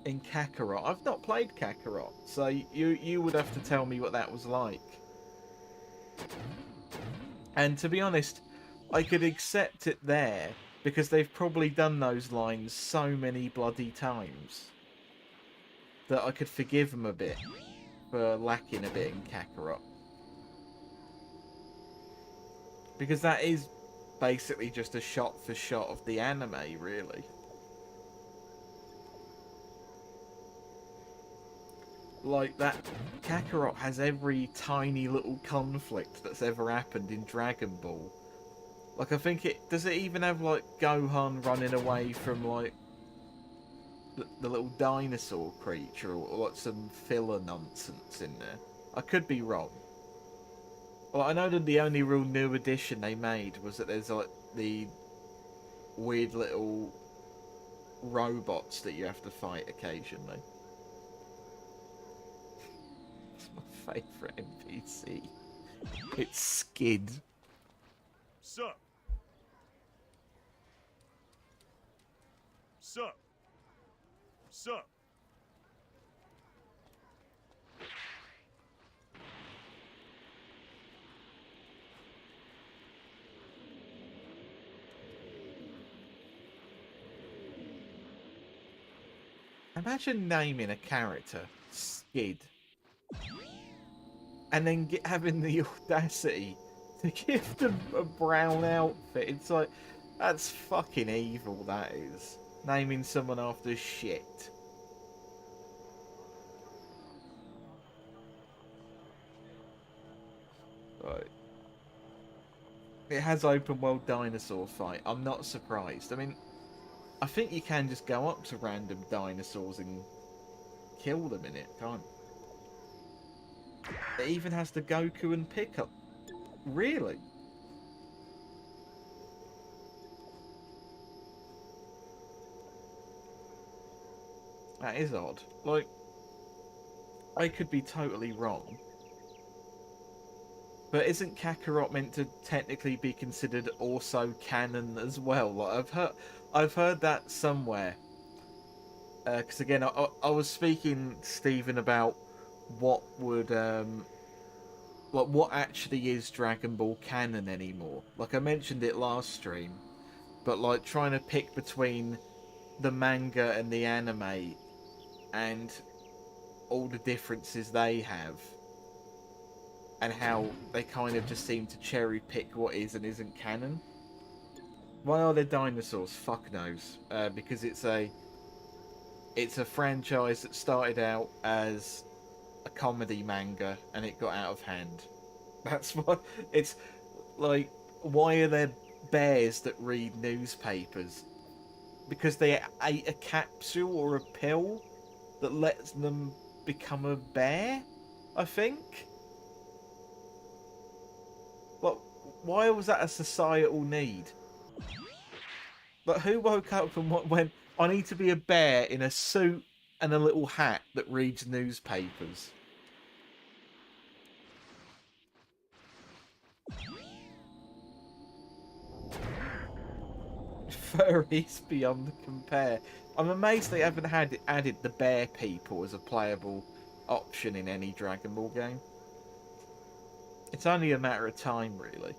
Speaker 2: In Kakarot, I've not played Kakarot, so you would have to tell me what that was like. And to be honest, I could accept it there because they've probably done those lines so many bloody times that I could forgive them a bit for lacking a bit in Kakarot. Because that is basically just a shot for shot of the anime, really. Like, that Kakarot has every tiny little conflict that's ever happened in Dragon Ball. Like, I think does it even have, like, Gohan running away from, like, the little dinosaur creature, or like some filler nonsense in there? I could be wrong. Well, I know that the only real new addition they made was that there's, like, the weird little robots that you have to fight occasionally. It's my favourite NPC. It's Skid.
Speaker 5: Sup? Sup? Sup?
Speaker 2: Imagine naming a character Skid, and then having the audacity to give them a brown outfit. It's like, that's fucking evil, that is. Naming someone after shit. Right. It has open world dinosaur fight. I'm not surprised. I mean, I think you can just go up to random dinosaurs and kill them in it, can't it? It even has the Goku and Piccolo. Really? That is odd. Like, I could be totally wrong. But isn't Kakarot meant to technically be considered also canon as well? Like, I've heard that somewhere. Because again, I was speaking to Stephen about what would like what actually is Dragon Ball canon anymore. Like, I mentioned it last stream, but like trying to pick between the manga and the anime and all the differences they have, and how they kind of just seem to cherry pick what is and isn't canon. Why are there dinosaurs? Fuck knows. Because it's a franchise that started out as a comedy manga and it got out of hand. That's what it's like. Why are there bears that read newspapers? Because they ate a capsule or a pill that lets them become a bear, I think. Well, why was that a societal need? But who woke up and went, I need to be a bear in a suit and a little hat that reads newspapers? Furries beyond compare. I'm amazed they haven't added the bear people as a playable option in any Dragon Ball game. It's only a matter of time, really.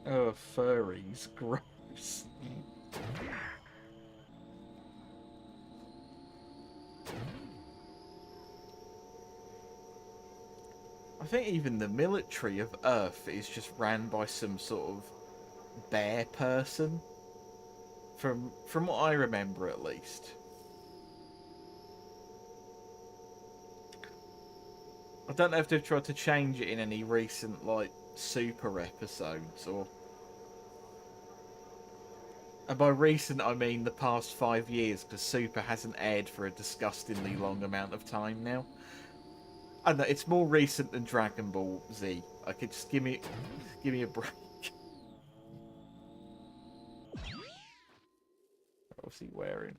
Speaker 2: Oh, furries. Gross. I think even the military of Earth is just ran by some sort of bear person. From what I remember, at least. I don't know if they've tried to change it in any recent, like, Super episodes, or... And by recent, I mean the past 5 years, because Super hasn't aired for a disgustingly long amount of time now. I don't know, it's more recent than Dragon Ball Z. I could just give me a break. What's he wearing?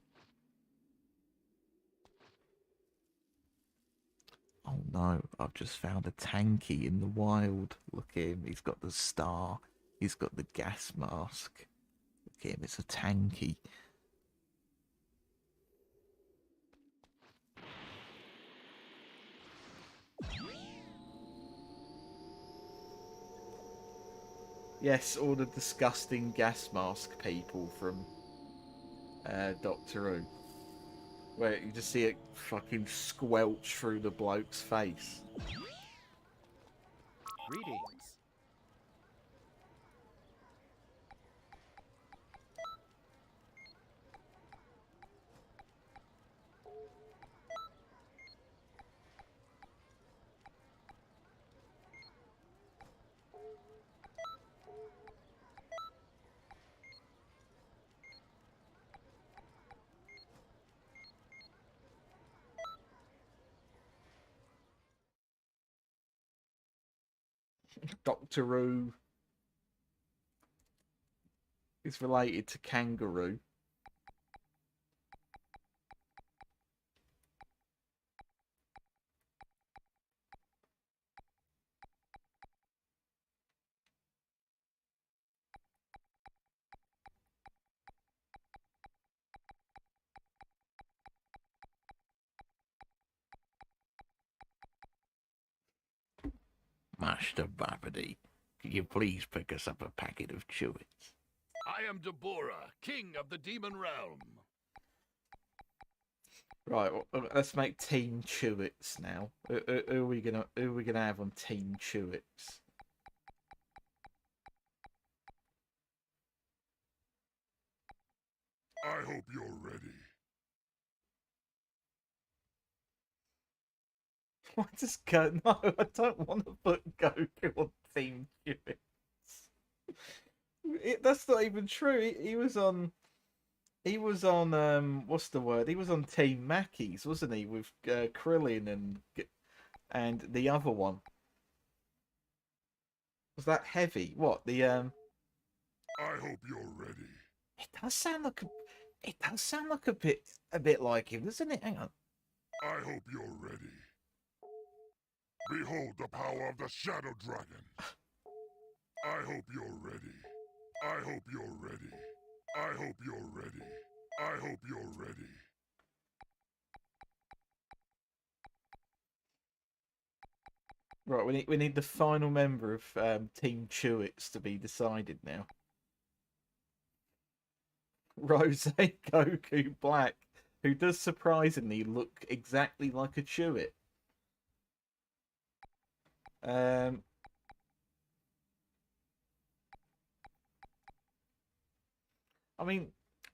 Speaker 2: Oh no, I've just found a tanky in the wild. Look at him, he's got the star. He's got the gas mask. Look at him, it's a tanky. Yes, all the disgusting gas mask people from Doctor Who. Where you just see it fucking squelch through the bloke's face.
Speaker 7: Greetings.
Speaker 2: Doctor Who is related to kangaroo.
Speaker 1: Master Babidi, can you please pick us up a packet of chewits?
Speaker 5: I am Deborah, king of the demon realm.
Speaker 2: Right, well, let's make Team Chewits now. Who are we gonna have on Team Chewits?
Speaker 5: I hope you're ready.
Speaker 2: Why does go? No, I don't want to put Goku on Team Chewits. That's not even true. He was on. He was on. What's the word? He was on Team Mackey's, wasn't he? With Krillin and the other one. Was that Heavy? What the
Speaker 5: I hope you're ready.
Speaker 2: It does sound like a bit like him, doesn't it? Hang on.
Speaker 5: I hope you're ready. Behold the power of the Shadow Dragon. I hope you're ready. I hope you're ready. I hope you're ready. I hope you're ready.
Speaker 2: Right, we need the final member of Team Chewits to be decided now. Rose Goku Black, who does surprisingly look exactly like a Chewit. I mean,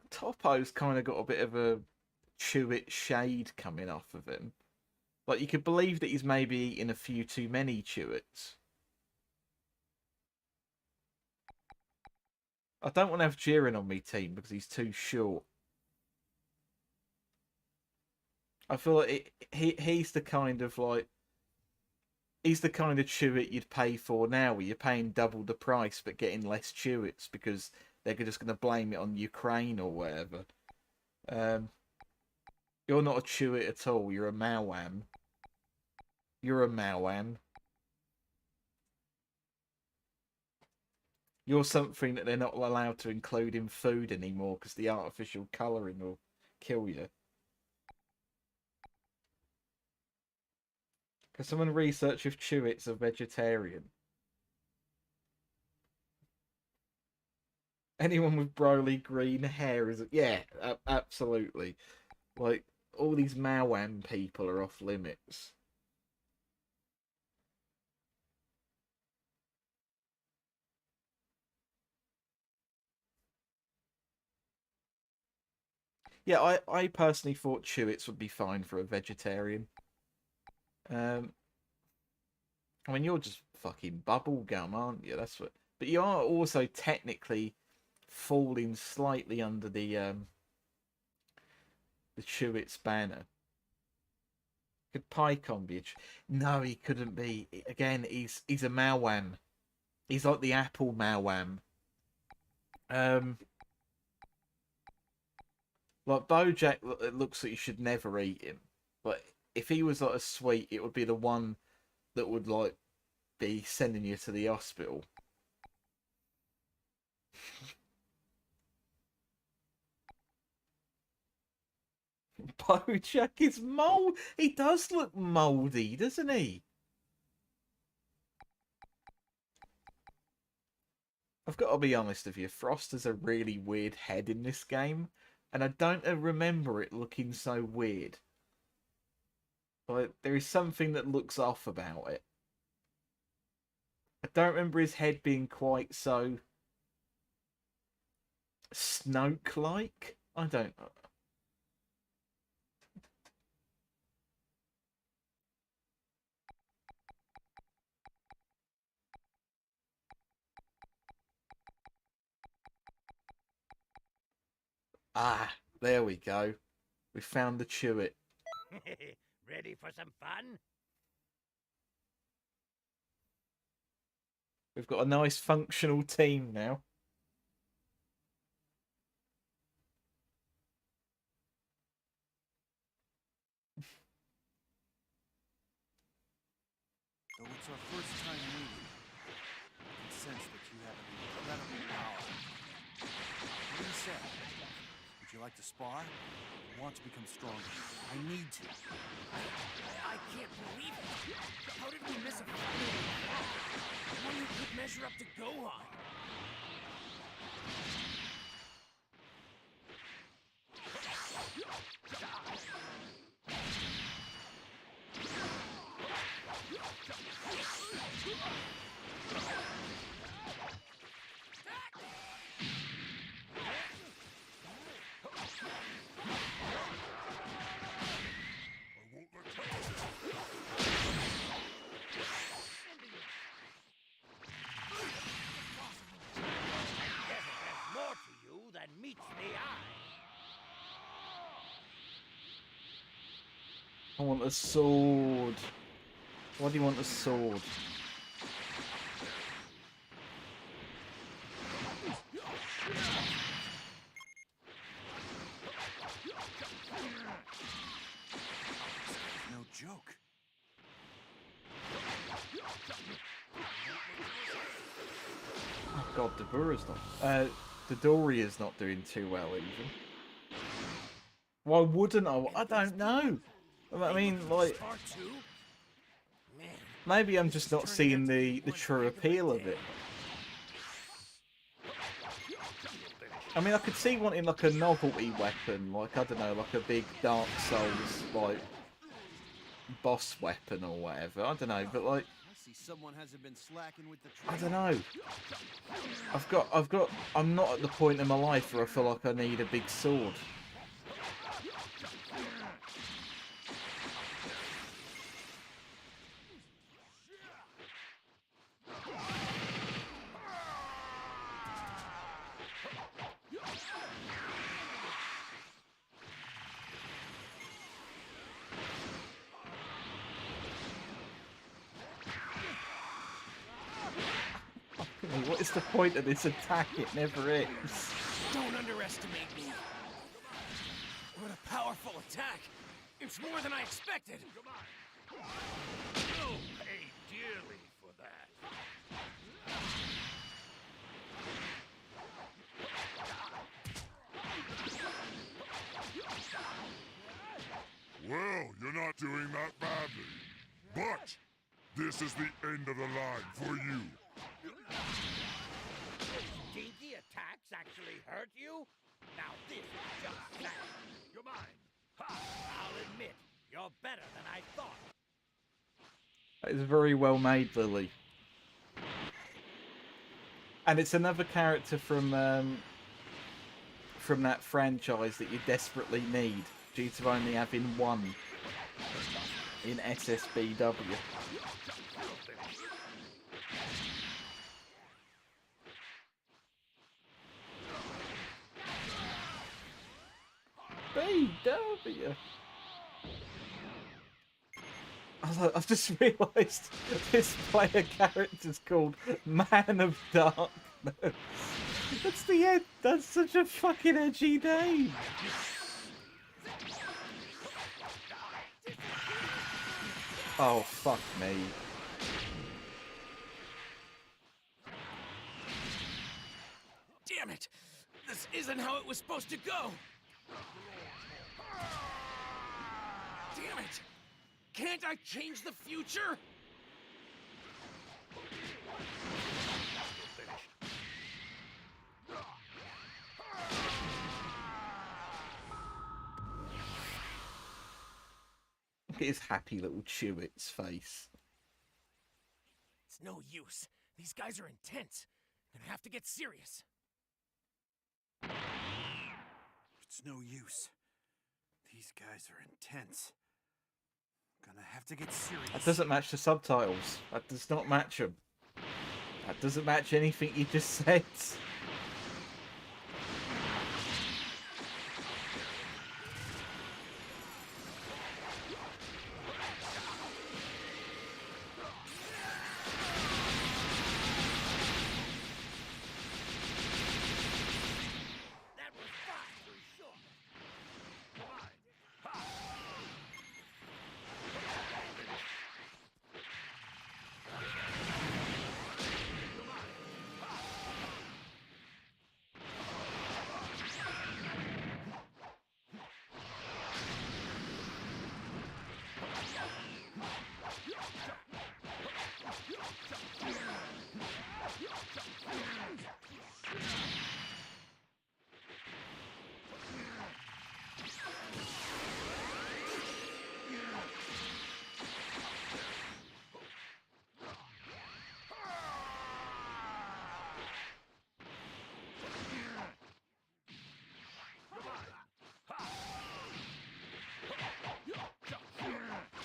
Speaker 2: Topo's kind of got a bit of a Chewit shade coming off of him. Like, you could believe that he's maybe eaten a few too many Chewits. I don't want to have Jiren on me team because he's too short. I feel like he's the kind of like... He's the kind of Chewit you'd pay for now, where you're paying double the price but getting less Chewits because they're just going to blame it on Ukraine or whatever. You're not a Chewit at all. You're a Mawam. You're a Mawam. You're something that they're not allowed to include in food anymore because the artificial colouring will kill you. Can someone research if Chewits are vegetarian? Anyone with Broly green hair is... Yeah, absolutely. Like, all these Mawam people are off limits. Yeah, I personally thought Chewits would be fine for a vegetarian. I mean, you're just fucking bubblegum, aren't you? That's what... But you are also technically falling slightly under the Chewits banner. Could Pycon be No, he couldn't be. Again, he's a Mawam. He's like the Apple Mawam. Like Bojack, it looks like you should never eat him. But if he was like a sweet, it would be the one that would like be sending you to the hospital. Bojack is mold. He does look mouldy, doesn't he? I've got to be honest with you, Frost has a really weird head in this game, and I don't remember it looking so weird. Like, there is something that looks off about it. I don't remember his head being quite so Snoke-like. I don't know. Ah, there we go. We found the Chewit.
Speaker 3: Ready for some fun?
Speaker 2: We've got a nice functional team now.
Speaker 9: Though it's our first time meeting, I can sense that you have an incredible power. What do you say? Would you like to spar? I want to become stronger. I need to.
Speaker 7: I can't believe it. How did we miss a fight? One who could measure up to Gohan.
Speaker 3: There's more to you than meets the eye.
Speaker 2: I want a sword. Why do you want a sword?
Speaker 9: No joke.
Speaker 2: Oh god, the Doria's not doing too well even. Why wouldn't I? I don't know. I mean, like,
Speaker 7: Spar too? Man,
Speaker 2: maybe I'm just not seeing the true appeal of it. I mean, I could see wanting like a novelty weapon, like, I don't know, like a big Dark Souls, like, boss weapon or whatever. I don't know, but like,
Speaker 9: I see someone hasn't been slacking with the
Speaker 2: I
Speaker 9: training.
Speaker 2: don't know. I'm not at the point in my life where I feel like I need a big sword. What is the point of this attack? It never is.
Speaker 7: don't underestimate me. What a powerful attack. It's more than I expected.
Speaker 5: You'll pay dearly for that.
Speaker 10: Well, you're not doing that badly. But this is the end of the line for you.
Speaker 3: Stinky attacks actually hurt you? Now this is just sad.
Speaker 5: You're mine.
Speaker 3: I'll admit, you're better than I thought.
Speaker 2: That is very well made, Lily. And it's another character from that franchise that you desperately need, due to only having one in SSBW. BW. I've just realised this player character's called Man of Darkness. That's the end. That's such a fucking edgy name. Oh, fuck me.
Speaker 7: Damn it! This isn't how it was supposed to go! Damn it! Can't I change the future?
Speaker 2: Look at his happy little Chewits face.
Speaker 7: It's no use. These guys are intense. Gonna have to get serious.
Speaker 9: It's no use. These guys are intense. Gonna have to get serious.
Speaker 2: That doesn't match the subtitles. That does not match them. That doesn't match anything you just said.
Speaker 5: That was fine for sure. Come on. Ha!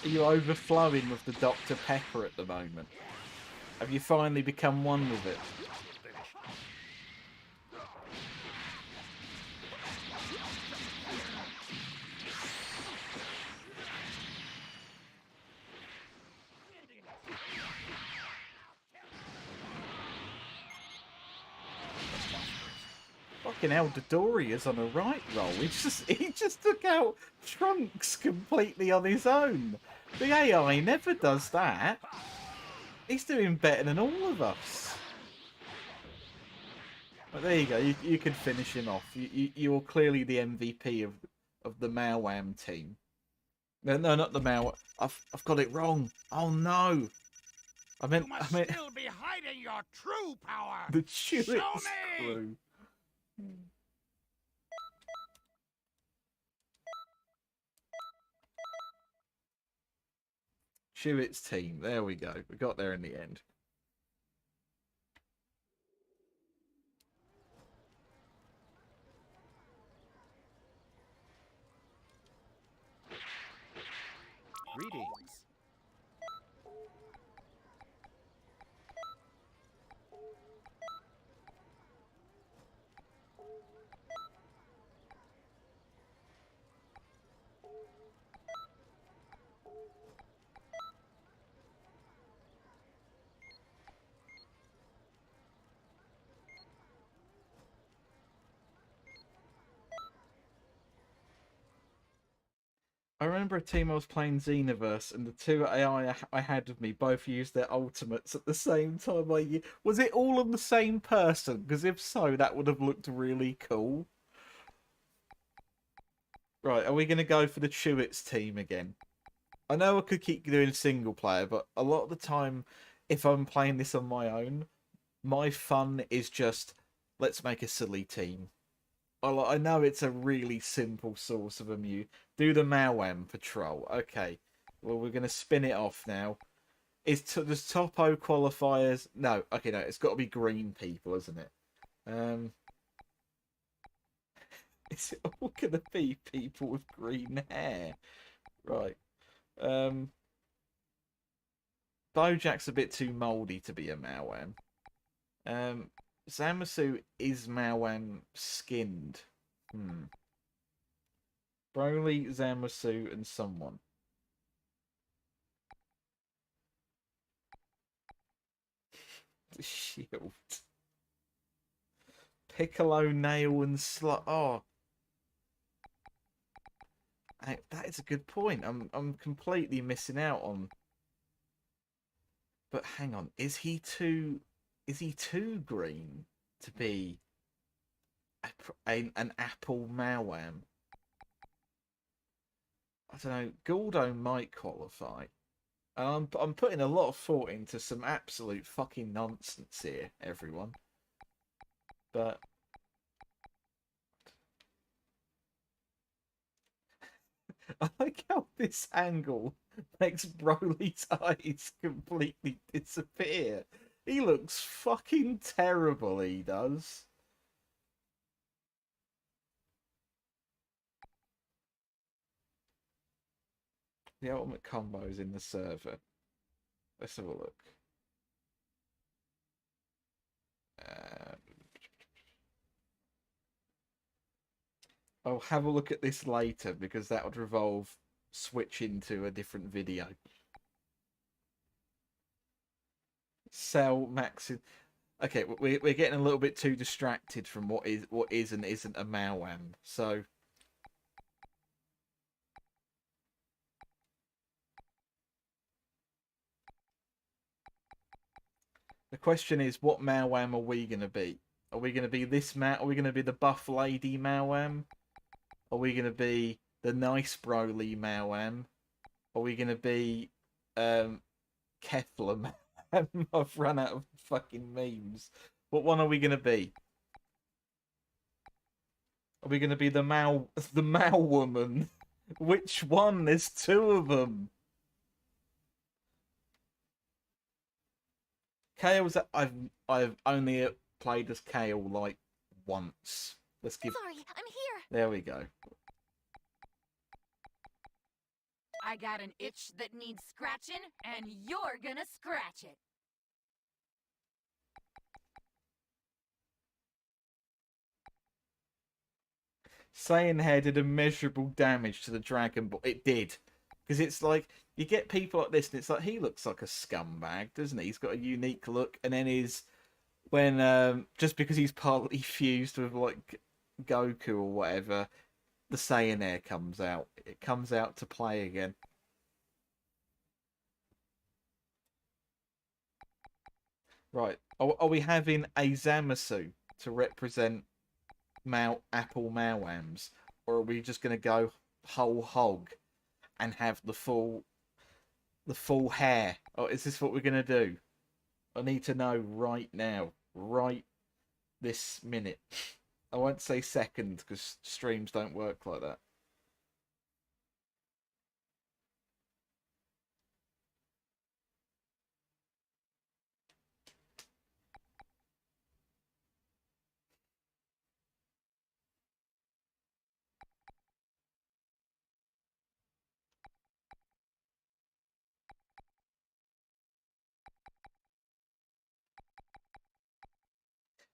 Speaker 2: Are you overflowing with the Dr. Pepper at the moment? Have you finally become one with it? Fucking hell, Dodoria's on a right roll. He just took out Trunks completely on his own. The AI never does that. He's doing better than all of us. But there you go. You can finish him off. You're clearly the MVP of the Mawam team. No, not the Mawam. I've got it wrong. Oh no. I meant
Speaker 5: Still be hiding your true power.
Speaker 2: the Chewits
Speaker 5: Show me!
Speaker 2: crew. Chewits team. There we go. We got there in the end.
Speaker 8: Greetings.
Speaker 2: I remember a team I was playing Xenoverse, and the two AI I had with me both used their ultimates at the same time. Was it all on the same person? Because if so, that would have looked really cool. Right, are we going to go for the Chewits team again? I know I could keep doing single player, but a lot of the time, if I'm playing this on my own, my fun is just, let's make a silly team. I know it's a really simple source of amusement. Do the Mawam patrol. Okay. Well, we're going to spin it off now. Does Topo qualifiers? No. Okay, no. It's got to be green people, isn't it? Is it all going to be people with green hair? Right. Bojack's a bit too mouldy to be a Mawam. Zamasu is Mawam skinned. Broly, Zamasu, and someone. The shield. Piccolo, Nail, and Slut. Oh. That is a good point. I'm completely missing out on. But hang on, is he too green to be an apple Mawam? I don't know. Gordo might qualify. I'm putting a lot of thought into some absolute fucking nonsense here, everyone. But I like how this angle makes Broly's eyes completely disappear. He looks fucking terrible, he does. The ultimate combo is in the server. Let's have a look. I'll have a look at this later because that would revolve switching to a different video. Cell maxing. Okay, we're getting a little bit too distracted from what is and isn't a Mawam. So the question is, what Mawam are we gonna be? Are we gonna be this Are we gonna be the buff lady Mawam? Are we gonna be the nice Broly Mawam? Are we gonna be Kefla Mawam? I've run out of fucking memes. What one are we gonna be? Are we gonna be the Mao woman? Which one? There's two of them. Kale's I've only played as Kale like once. Let's give.
Speaker 4: Sorry, I'm here.
Speaker 2: There we go.
Speaker 11: I got an itch that needs scratching, and you're gonna scratch it.
Speaker 2: Saiyan hair did immeasurable damage to the Dragon Ball. It did. Because it's like, you get people like this, and it's like, he looks like a scumbag, doesn't he? He's got a unique look, and then just because he's partly fused with, like, Goku or whatever, the Saiyan hair comes out. It comes out to play again. Right. Are we having a Zamasu to represent Apple Mawams? Or are we just going to go whole hog and have the full hair? Or is this what we're going to do? I need to know right now. Right this minute. I won't say second because streams don't work like that.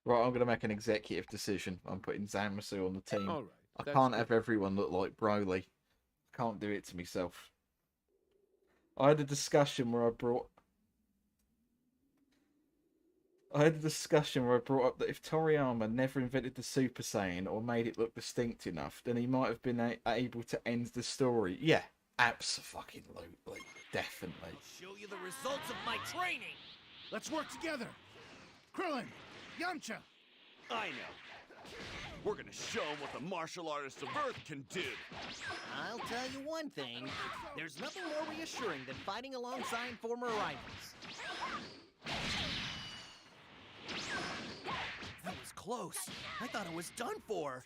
Speaker 2: Right, I'm going to make an executive decision. I'm putting Zamasu on the team.
Speaker 8: All right.
Speaker 2: I
Speaker 8: that's
Speaker 2: can't
Speaker 8: good.
Speaker 2: have everyone look like Broly. I can't do it to myself. I had a discussion where I brought up that if Toriyama never invented the Super Saiyan or made it look distinct enough, then he might have been able to end the story. Yeah, abso-fucking-lutely. Definitely.
Speaker 5: I'll show you the results of my training.
Speaker 7: Let's work together. Krillin, Yamcha.
Speaker 5: I know. We're gonna show 'em what the martial artists of Earth can do.
Speaker 12: I'll tell you one thing. There's nothing more reassuring than fighting alongside former rivals.
Speaker 9: That was close. I thought it was done for.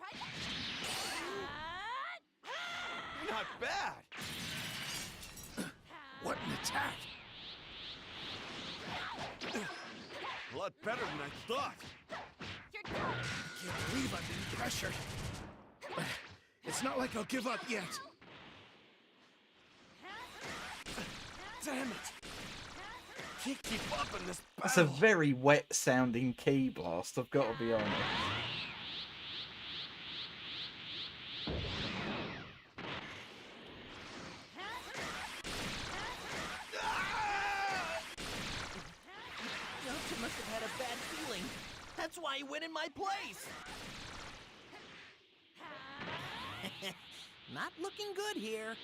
Speaker 5: Not bad.
Speaker 7: What an attack!
Speaker 5: A lot better than I thought.
Speaker 7: Can't believe I'm being pressured. But it's not like I'll give up yet. Damn it!
Speaker 5: Can't keep up in this battle.
Speaker 2: That's a very wet-sounding key blast, I've got to be honest.
Speaker 12: Yamcha must have had a bad feeling. That's why he went in my place. Not looking good here.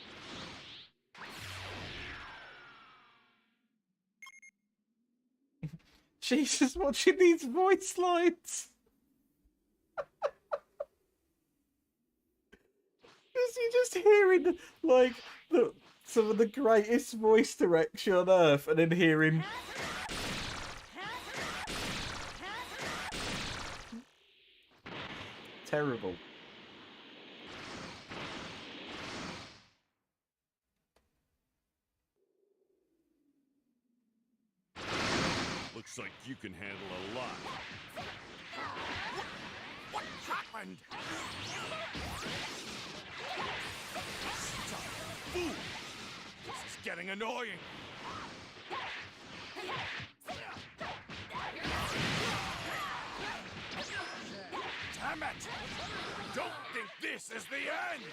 Speaker 2: Jesus, watching these voice lines. You're just hearing like some of the greatest voice direction on earth, and then hearing. Terrible.
Speaker 5: Looks like you can handle a lot. What happened? Stop. Fool! This is getting annoying. Damn it! Don't think this is the end!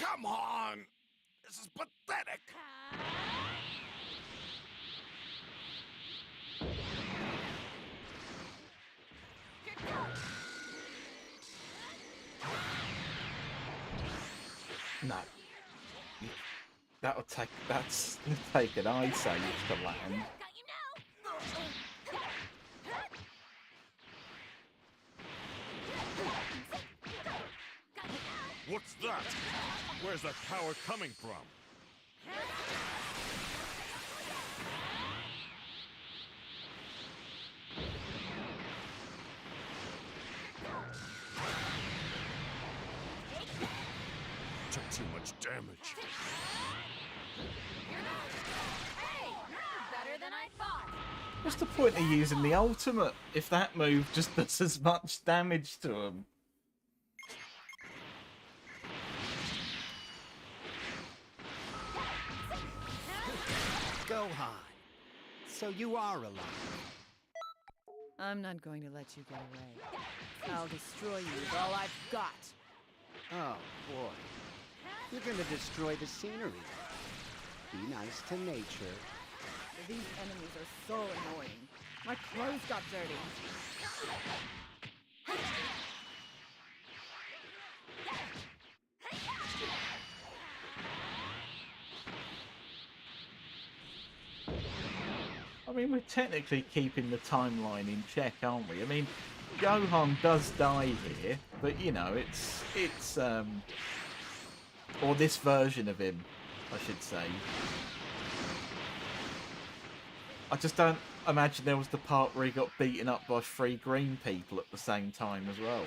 Speaker 5: Come on! This is pathetic!
Speaker 2: No. That's take an ice age to land.
Speaker 5: What's that? Where's that power coming from? Took too much damage.
Speaker 11: Hey, better than I thought.
Speaker 2: What's the point of using the ultimate if that move just does as much damage to him?
Speaker 12: Gohan, so you are alive.
Speaker 13: I'm not going to let you get away. I'll destroy you with all I've got.
Speaker 14: Oh, boy. You're gonna destroy the scenery. Be nice to nature.
Speaker 13: These enemies are so annoying. My clothes got dirty.
Speaker 2: I mean, we're technically keeping the timeline in check, aren't we? I mean, Gohan does die here, but you know, it's or this version of him, I should say. I just don't imagine there was the part where he got beaten up by 3 green people at the same time as well.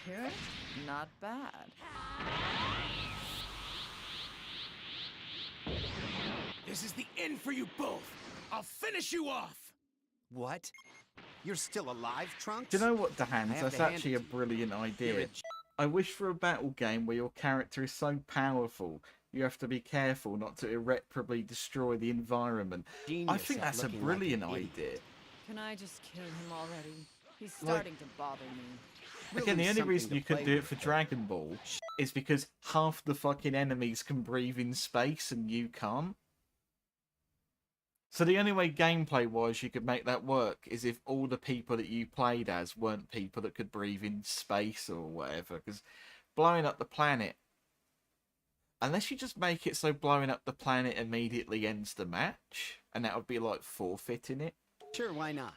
Speaker 13: Here? Not bad.
Speaker 7: This is the end for you both. I'll finish you off.
Speaker 14: What? You're still alive, Trunks?
Speaker 2: Do you know what,
Speaker 14: I
Speaker 2: Dehans?
Speaker 14: have
Speaker 2: That's
Speaker 14: to hand
Speaker 2: actually
Speaker 14: it
Speaker 2: a
Speaker 14: to you.
Speaker 2: brilliant idea.
Speaker 14: You're a
Speaker 2: I wish for a battle game where your character is so powerful you have to be careful not to irreparably destroy the environment. I
Speaker 14: genius
Speaker 2: think
Speaker 14: at
Speaker 2: that's a
Speaker 14: looking like
Speaker 2: brilliant
Speaker 14: an idiot.
Speaker 2: idea.
Speaker 13: Can I just kill him already? He's starting to bother me.
Speaker 2: Again, the
Speaker 14: Really
Speaker 2: only
Speaker 14: something
Speaker 2: reason
Speaker 14: to
Speaker 2: you couldn't
Speaker 14: play
Speaker 2: do it
Speaker 14: with,
Speaker 2: for
Speaker 14: though.
Speaker 2: Dragon Ball is because half the fucking enemies can breathe in space and you can't. So the only way gameplay-wise you could make that work is if all the people that you played as weren't people that could breathe in space or whatever, because blowing up the planet, unless you just make it so blowing up the planet immediately ends the match, and that would be like forfeiting it.
Speaker 14: Sure, why not?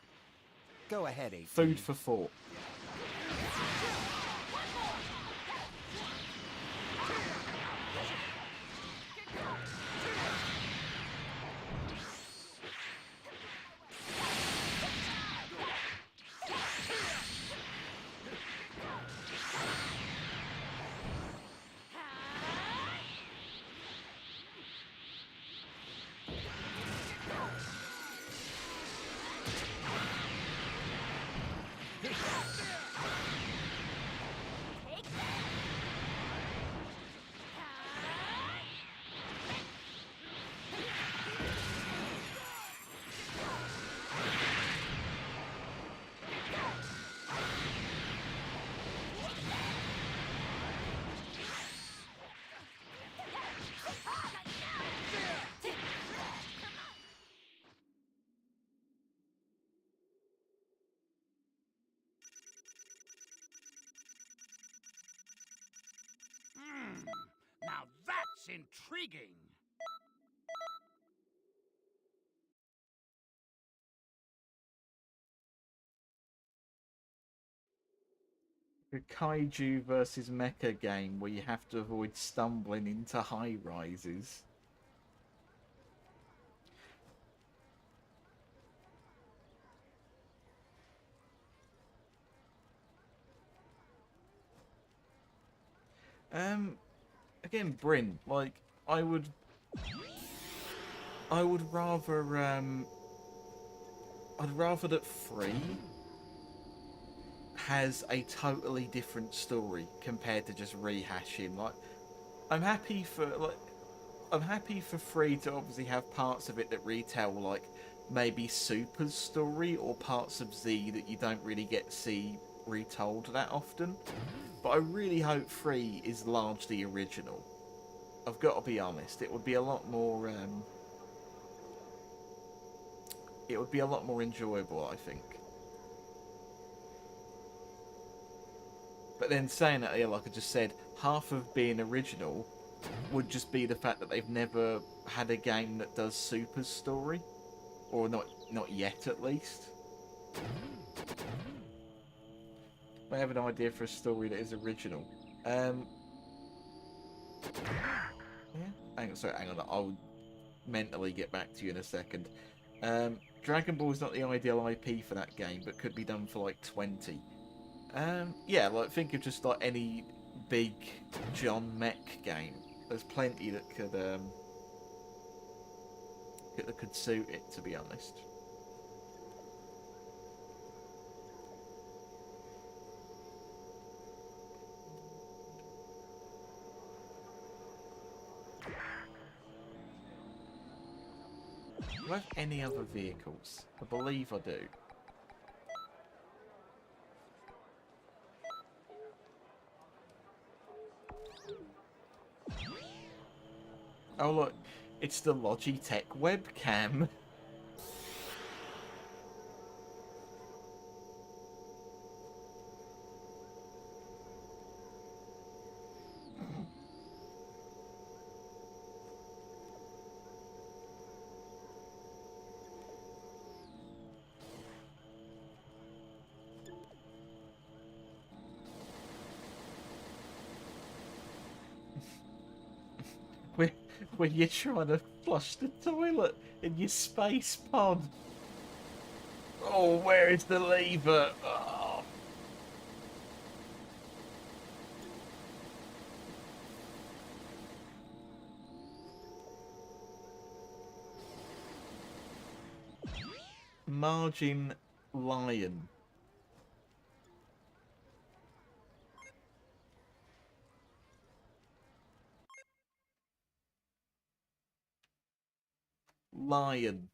Speaker 14: Go ahead, 18.
Speaker 2: Food for thought.
Speaker 5: intriguing.
Speaker 2: A kaiju versus mecha game where you have to avoid stumbling into high rises. Again, Bryn, like, I would rather, I'd rather that 3 has a totally different story compared to just rehashing. Like, I'm happy for, like, I'm happy for 3 to obviously have parts of it that retell, like, maybe Super's story or parts of Z that you don't really get to see retold that often. But I really hope 3 is largely original. I've got to be honest, it would be a lot more, it would be a lot more enjoyable, I think. But then saying that, yeah, like I just said, half of being original would just be the fact that they've never had a game that does Super's story. Or not yet, at least. I have an idea for a story that is original. Yeah. Hang on. I'll mentally get back to you in a second. Dragon Ball is not the ideal IP for that game, but could be done for like 20. Yeah, like think of just like any big John Mech game. There's plenty that could suit it, to be honest. Do I have any other vehicles? I believe I do. Oh look, it's the Logitech webcam. when you're trying to flush the toilet in your space pod. Oh, where is the lever? Oh. Margin Lion. Lion.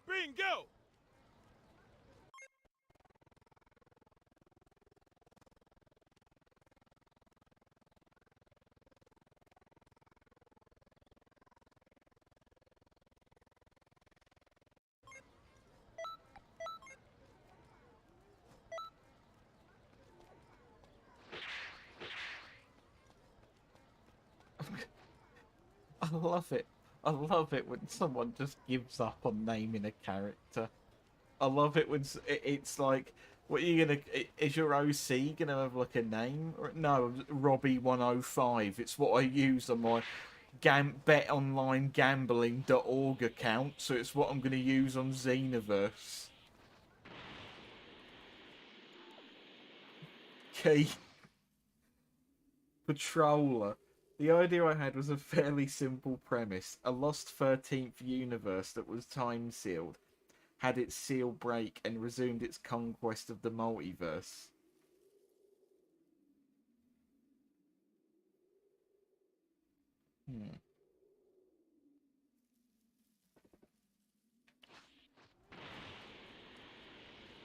Speaker 5: Bingo!
Speaker 2: I love it. I love it when someone just gives up on naming a character. I love it when it's like, what are you gonna? Is your OC gonna have like a name? Or, no, Robbie105. It's what I use on my betonlinegambling.org account, so it's what I'm gonna use on Xenoverse. Key. Patroller. The idea I had was a fairly simple premise. A lost 13th universe that was time-sealed had its seal break and resumed its conquest of the multiverse.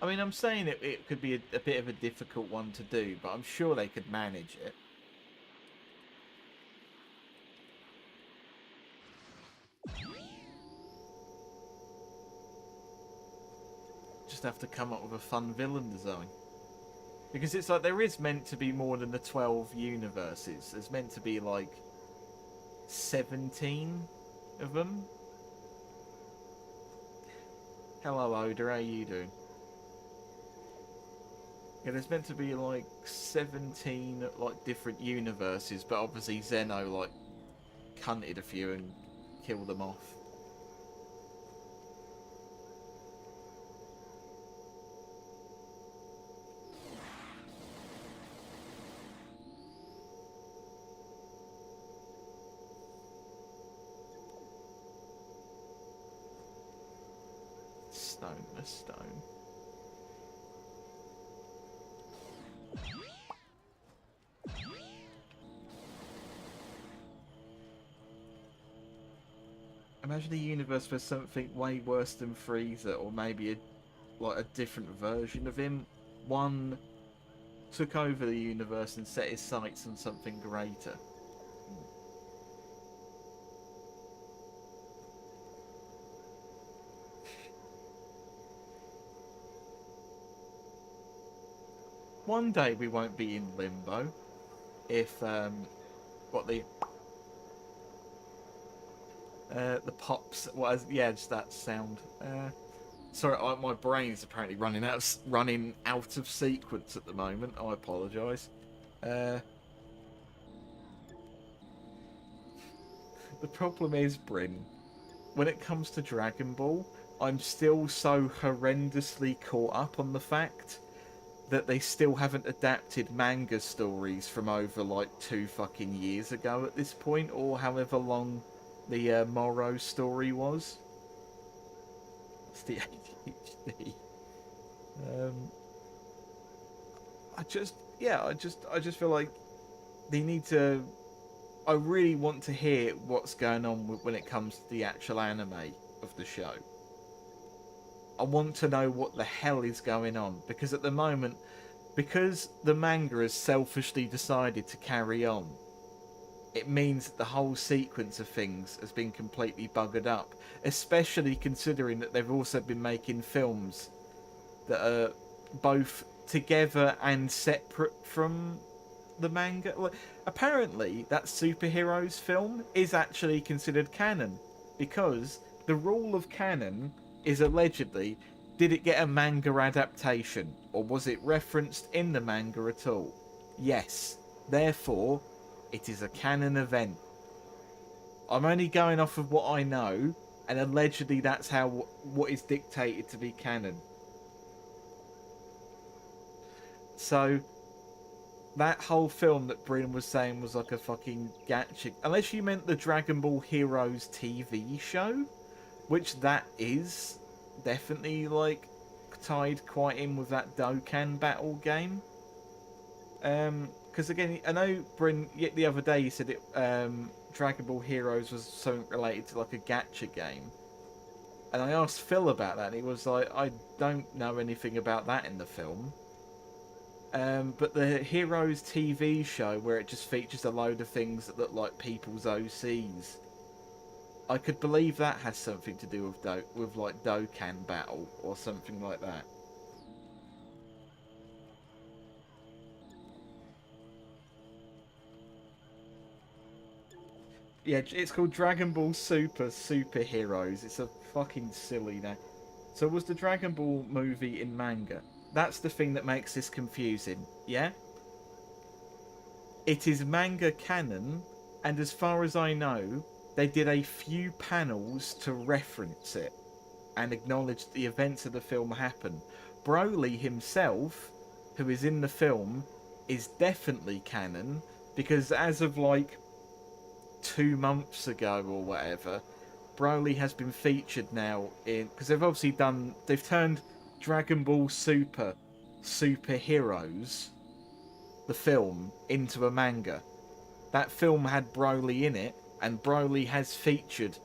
Speaker 2: I mean, I'm saying it could be a bit of a difficult one to do, but I'm sure they could manage it. Just have to come up with a fun villain design. Because it's like, there is meant to be more than the 12 universes. There's meant to be like 17 of them. Hello, Oda, how you doing? Yeah, there's meant to be like 17 like different universes, but obviously Zeno like cunted a few and killed them off. Stone to stone. Imagine a universe where something way worse than Frieza, or maybe a different version of him. One took over the universe and set his sights on something greater. One day we won't be in limbo if the pops just that sound. Sorry, my brain is apparently running out of sequence at the moment. I apologise. The problem is, Bryn, when it comes to Dragon Ball, I'm still so horrendously caught up on the fact that they still haven't adapted manga stories from over like 2 fucking years ago at this point, or however long the Moro story was. It's the ADHD. I just feel like they need to. I really want to hear what's going on when it comes to the actual anime of the show. I want to know what the hell is going on, because at the moment, because the manga has selfishly decided to carry on, it means that the whole sequence of things has been completely buggered up, especially considering that they've also been making films that are both together and separate from the manga. Like, apparently, that superheroes film is actually considered canon, because the rule of canon is allegedly, did it get a manga adaptation, or was it referenced in the manga at all? Yes. Therefore, it is a canon event. I'm only going off of what I know, and allegedly that's how what is dictated to be canon. So, that whole film that Bryn was saying was like a fucking gacha, unless you meant the Dragon Ball Heroes TV show, which that is definitely like tied quite in with that Dokkan battle game. Because again, I know Bryn the other day you said it. Dragon Ball Heroes was something related to like a gacha game, and I asked Phil about that, and he was like, "I don't know anything about that in the film." But the Heroes TV show, where it just features a load of things that look like people's OCs, I could believe that has something to do with like Dokkan Battle or something like that. Yeah, it's called Dragon Ball Super Superheroes. It's a fucking silly name. So was the Dragon Ball movie in manga? That's the thing that makes this confusing, yeah? It is manga canon, and as far as I know, they did a few panels to reference it and acknowledge the events of the film happen. Broly himself, who is in the film, is definitely canon, because as of like 2 months ago or whatever, Broly has been featured now in, because they've turned Dragon Ball Superheroes, the film, into a manga. That film had Broly in it, and Broly has featured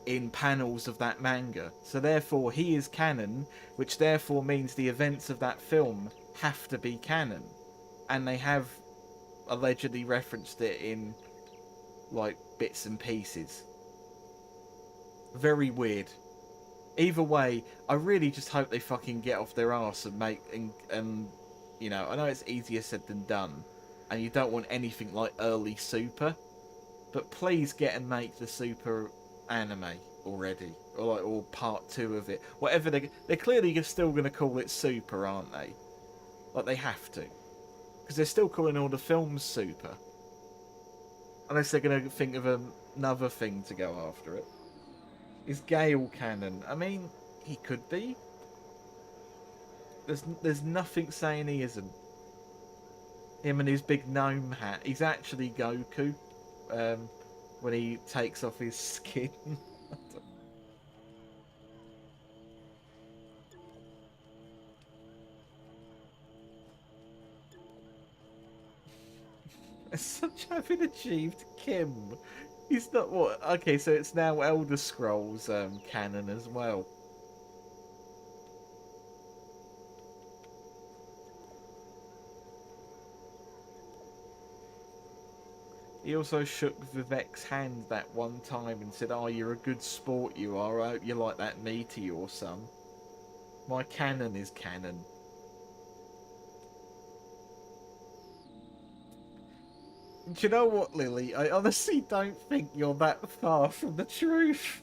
Speaker 2: in panels of that manga. So therefore he is canon, which therefore means the events of that film have to be canon. And they have allegedly referenced it in like bits and pieces. Very weird. Either way, I really just hope they fucking get off their arse and make and you know, I know it's easier said than done, and you don't want anything like early Super, but please get and make the Super anime already, or part 2 of it. Whatever they're clearly still going to call it Super, aren't they? Like they have to, because they're still calling all the films Super, unless they're going to think of another thing to go after it. Is Gale canon? I mean, he could be. There's nothing saying he isn't. Him and his big gnome hat. He's actually Goku. When he takes off his skin. Such having achieved Kim. He's not what? Okay, so it's now Elder Scrolls canon as well. He also shook Vivek's hand that one time and said, "Oh, you're a good sport, you are. I hope you like that me to your son." My canon is canon. Do you know what, Lily? I honestly don't think you're that far from the truth.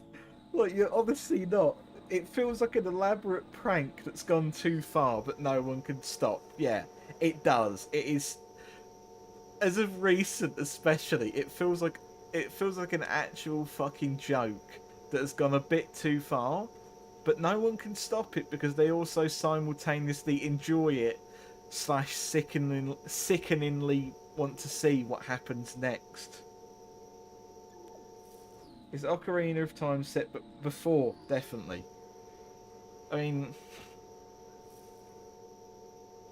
Speaker 2: Like, you're honestly not. It feels like an elaborate prank that's gone too far, but no one can stop. Yeah, it does. It is. As of recent, especially, it feels like an actual fucking joke that has gone a bit too far, but no one can stop it because they also simultaneously enjoy it / sickeningly want to see what happens next. Is Ocarina of Time set before? Definitely. I mean,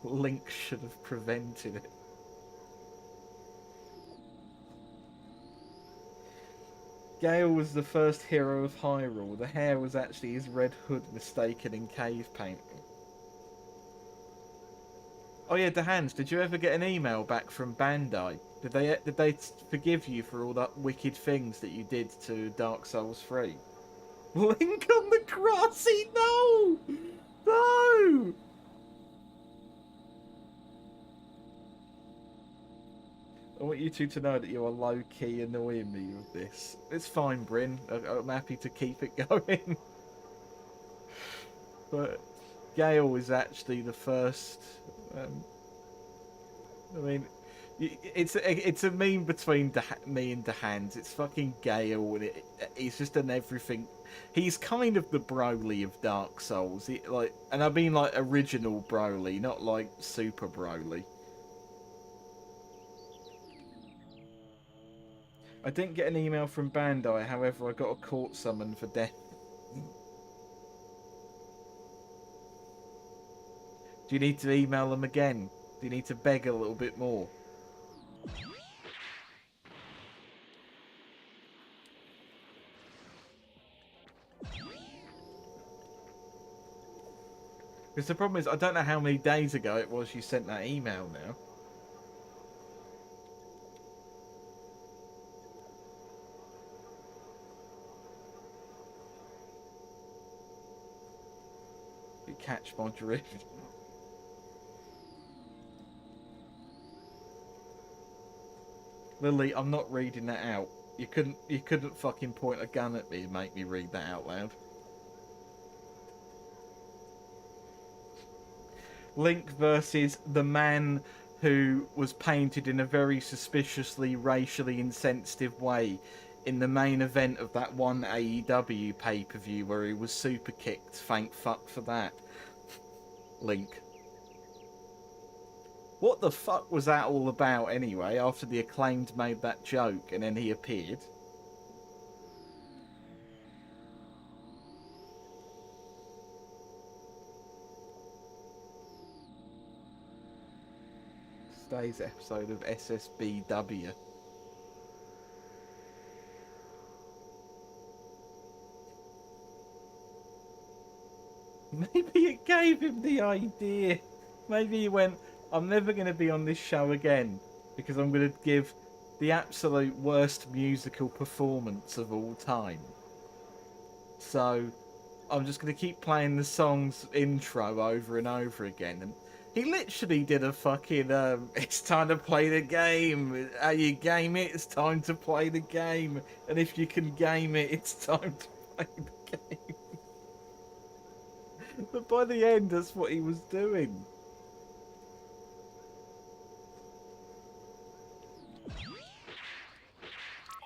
Speaker 2: Link should have prevented it. Gale was the first hero of Hyrule. The hair was actually his red hood mistaken in cave painting. Oh yeah, DeHans, did you ever get an email back from Bandai? Did they forgive you for all that wicked things that you did to Dark Souls 3? Link on the grassy, no! No! I want you two to know that you are low-key annoying me with this. It's fine, Bryn. I'm happy to keep it going. But Gale is actually the first... I mean, it's a meme between me and DeHans. It's fucking Gale, and he's just an everything. He's kind of the Broly of Dark Souls. And I mean like original Broly, not like Super Broly. I didn't get an email from Bandai, however I got a court summon for death. Do you need to email them again? Do you need to beg a little bit more? Because the problem is, I don't know how many days ago it was you sent that email now. You catch my drift. Lily, I'm not reading that out. You couldn't fucking point a gun at me and make me read that out loud. Link versus the man who was painted in a very suspiciously racially insensitive way in the main event of that one AEW pay-per-view where he was super kicked. Thank fuck for that. Link. What the fuck was that all about anyway, after the Acclaimed made that joke and then he appeared? Today's episode of SSBW. Maybe it gave him the idea. Maybe he went, I'm never going to be on this show again because I'm going to give the absolute worst musical performance of all time. So I'm just going to keep playing the song's intro over and over again. And he literally did a fucking, it's time to play the game. How you game it, it's time to play the game. And if you can game it, it's time to play the game. But by the end, that's what he was doing.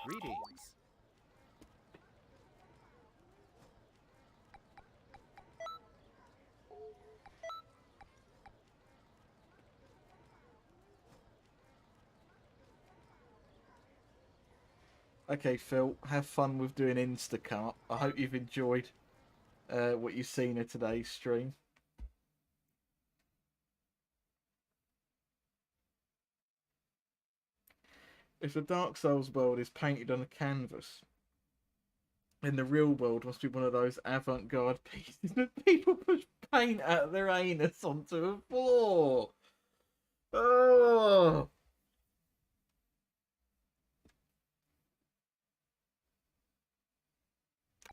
Speaker 9: Greetings.
Speaker 2: Okay, Phil, have fun with doing Instacart. I hope you've enjoyed what you've seen of today's stream. If the Dark Souls world is painted on a canvas, then the real world must be one of those avant-garde pieces that people push paint out of their anus onto a floor. Oh!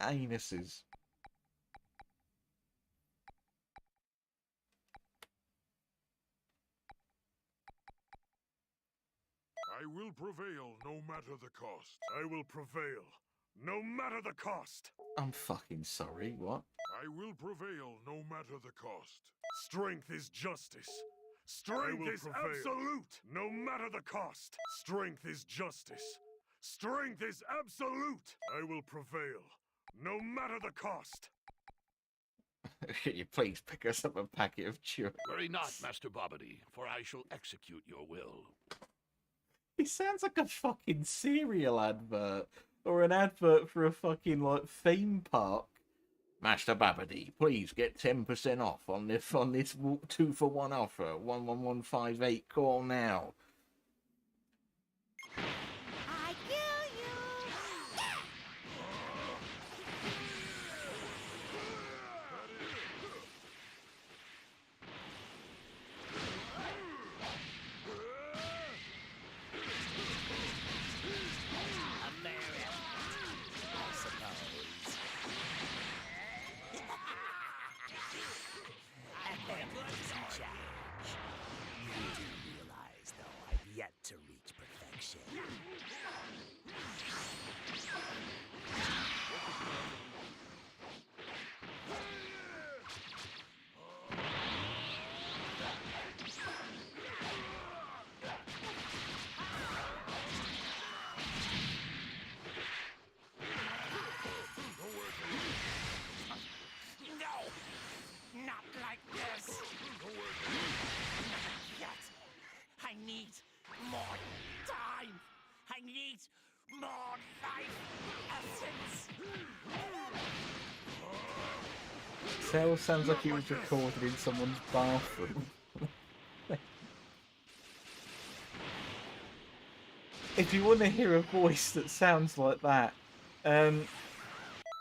Speaker 2: Anuses.
Speaker 10: I will prevail no matter the cost. I will prevail no matter the cost.
Speaker 2: I'm fucking sorry, what?
Speaker 10: I will prevail no matter the cost. Strength is justice. Strength is absolute, no matter the cost. Strength is justice. Strength is absolute. I will prevail, no matter the cost.
Speaker 2: Could you please pick us up a packet of chewing?
Speaker 1: Worry not, Master Bobbity, for I shall execute your will.
Speaker 2: He sounds like a fucking cereal advert. Or an advert for a fucking, like, theme park.
Speaker 1: Master Bobbity, please get 10% off on this 2-for-1 offer. 11158, call now.
Speaker 11: I kill you!
Speaker 12: A fair effort, I suppose. Athletics in charge. You do realize, though, I've yet to reach perfection.
Speaker 7: No! Not like this! Yet. I need more time! I need more life essence!
Speaker 2: Cell sounds like he was recorded in someone's bathroom. If you want to hear a voice that sounds like that,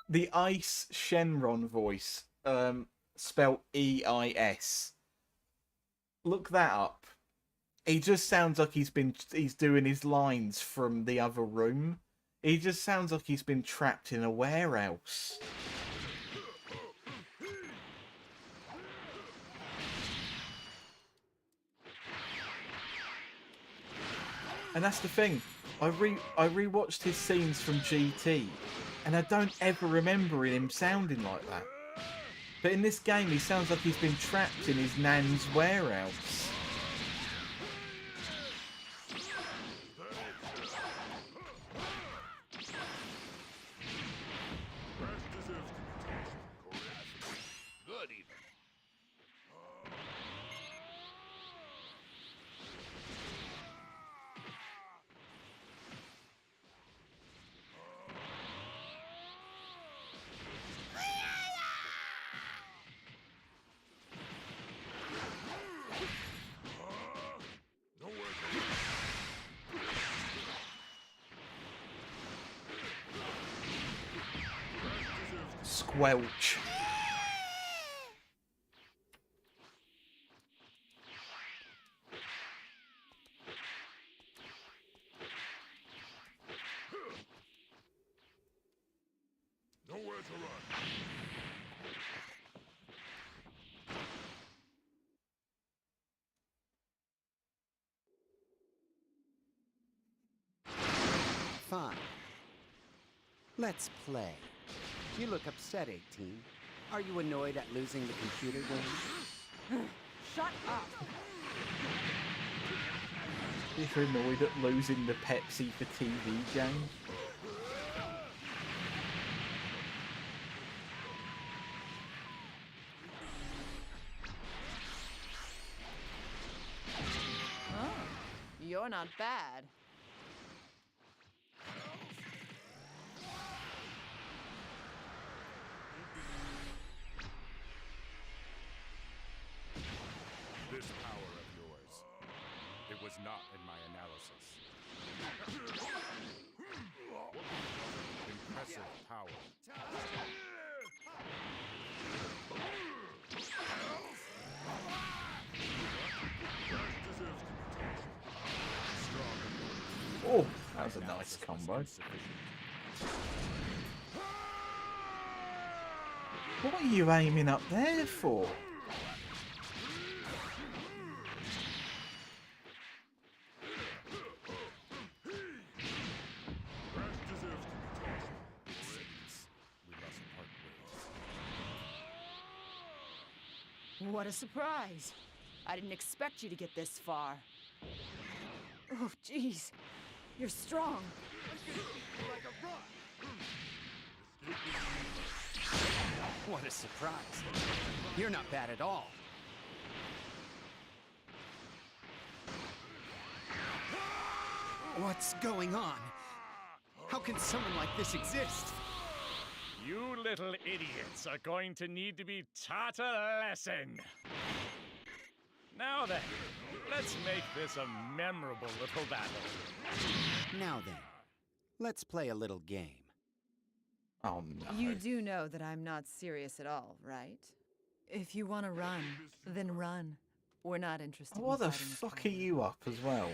Speaker 2: the Ice Shenron voice, spelled E-I-S. Look that up. He just sounds like he's doing his lines from the other room. He just sounds like he's been trapped in a warehouse. And that's the thing. I rewatched his scenes from GT, and I don't ever remember him sounding like that. But in this game, he sounds like he's been trapped in his nan's warehouse.
Speaker 1: Good evening.
Speaker 2: Squelch.
Speaker 14: Fine. Let's play. You look upset, 18. Are you annoyed at losing the computer game?
Speaker 13: Shut up!
Speaker 2: If you're annoyed at losing the Pepsi for TV game.
Speaker 13: Oh, you're not bad.
Speaker 5: This power of yours, it was not in my analysis. Impressive power.
Speaker 2: Oh, that was a nice combo. What are you aiming up there for?
Speaker 13: What a surprise. I didn't expect you to get this far. Oh, jeez. You're strong.
Speaker 14: What a surprise. You're not bad at all. What's going on? How can someone like this exist?
Speaker 5: You little idiots are going to need to be taught a lesson. Now then, let's make this a memorable little battle.
Speaker 14: Now then, let's play a little game.
Speaker 2: Oh no.
Speaker 13: You do know that I'm not serious at all, right? If you want to run, then run. We're not interested
Speaker 2: What
Speaker 13: in
Speaker 2: the
Speaker 13: fighting
Speaker 2: fuck are you up as well?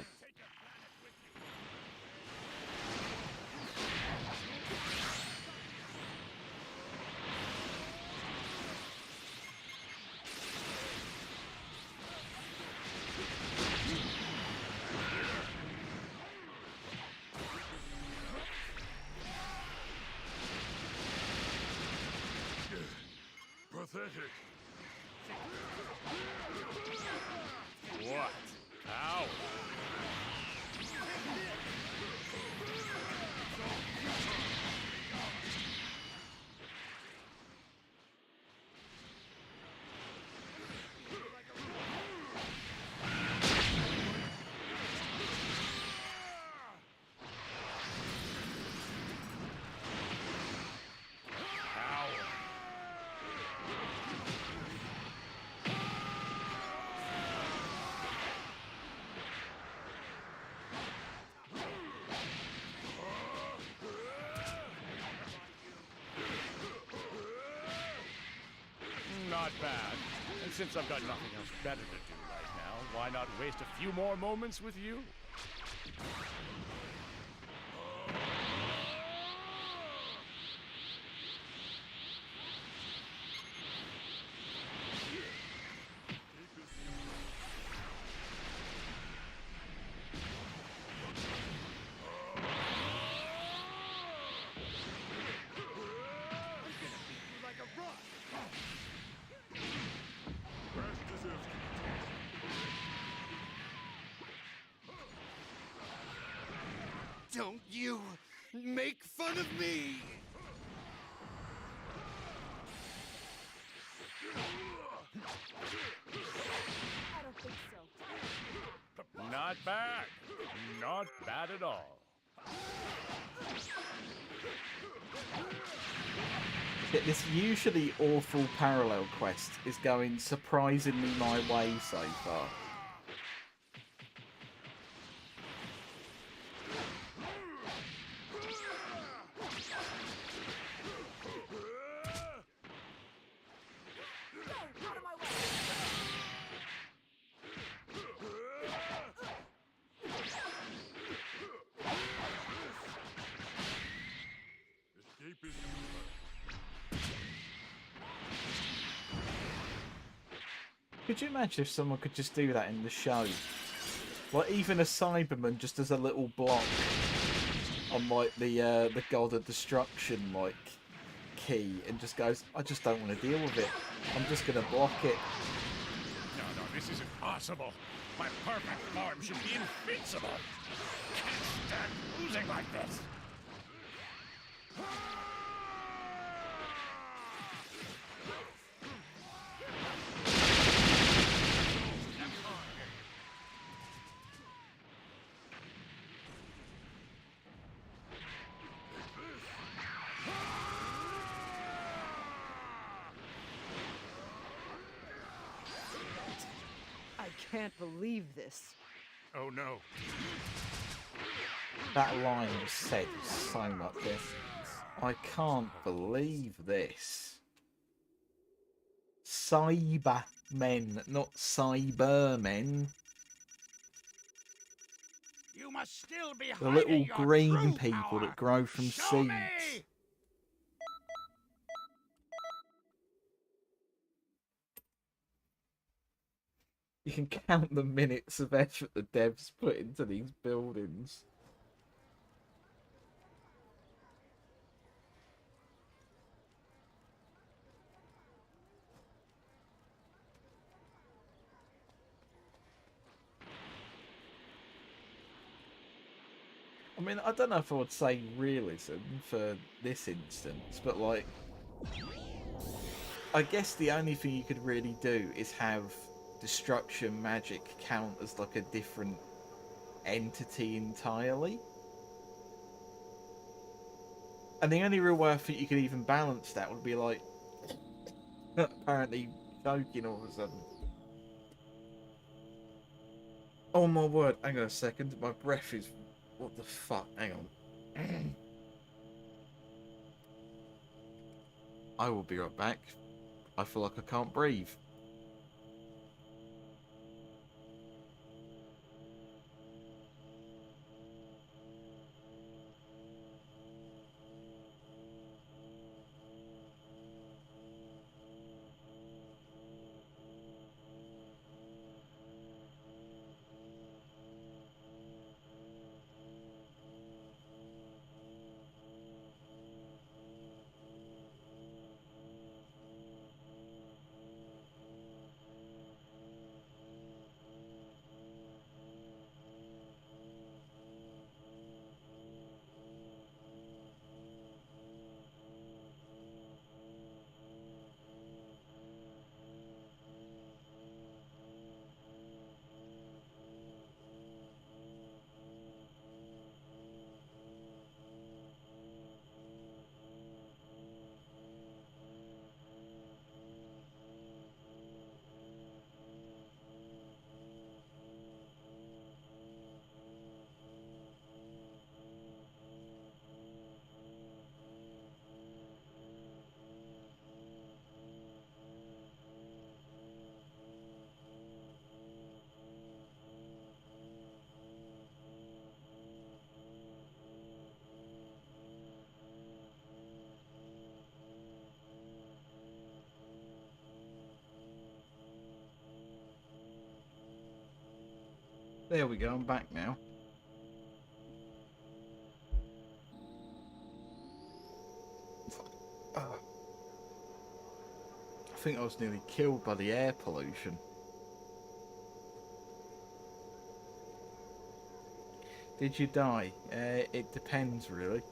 Speaker 10: Pathetic.
Speaker 5: What? Ow! Not bad. And since I've got nothing else better to do right now, why not waste a few more moments with you?
Speaker 14: Don't you make fun of me!
Speaker 13: I don't think so.
Speaker 5: Not bad. Not bad at all.
Speaker 2: Yet this usually awful parallel quest is going surprisingly my way so far. Could you imagine if someone could just do that in the show? Like, even a Cyberman just as a little block. on like the God of Destruction like key and just goes, I just don't want to deal with it. I'm just gonna block it.
Speaker 5: No, this isn't possible. My perfect form should be invincible. Can't stand losing like this.
Speaker 13: I can't believe this.
Speaker 5: Oh no.
Speaker 2: That line just said so much this. I can't believe this. Cybermen, not Cybermen.
Speaker 5: You must still be
Speaker 2: The
Speaker 5: hiding
Speaker 2: little
Speaker 5: your
Speaker 2: green
Speaker 5: true
Speaker 2: people
Speaker 5: power.
Speaker 2: that grow from
Speaker 5: Show
Speaker 2: seeds.
Speaker 5: me!
Speaker 2: You can count the minutes of effort the devs put into these buildings. I mean, I don't know if I would say realism for this instance, but like, I guess the only thing you could really do is have destruction magic count as like a different entity entirely. And the only real way I think you could even balance that would be like, apparently choking all of a sudden. Oh my word, hang on a second, my breath is... What the fuck? Hang on. I will be right back. I feel like I can't breathe. There we go, I'm back now. I think I was nearly killed by the air pollution. Did you die? It depends, really.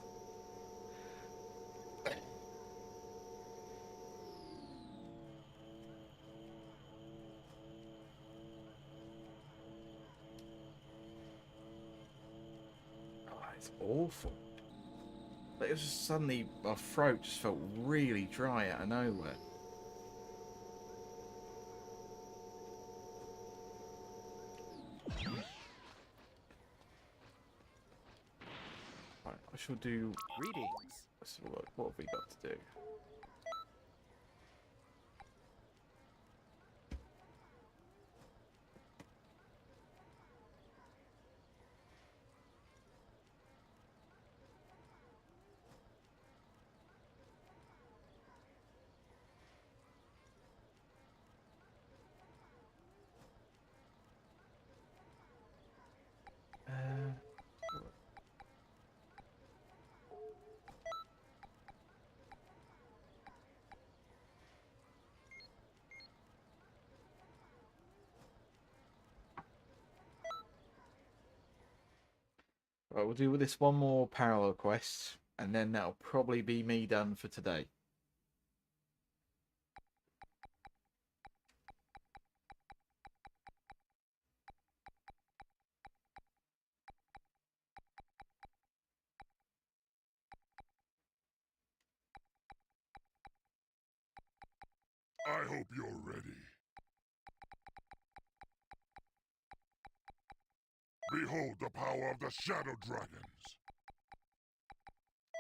Speaker 2: Oh, it's awful. Like, it was just suddenly, my throat just felt really dry out of nowhere. Right, I shall do...
Speaker 12: Greetings.
Speaker 2: Let's have a look. What have we got to do? Right, we'll do this one more parallel quest, and then that'll probably be me done for today.
Speaker 10: I hope you're ready. Behold the power of the Shadow Dragons.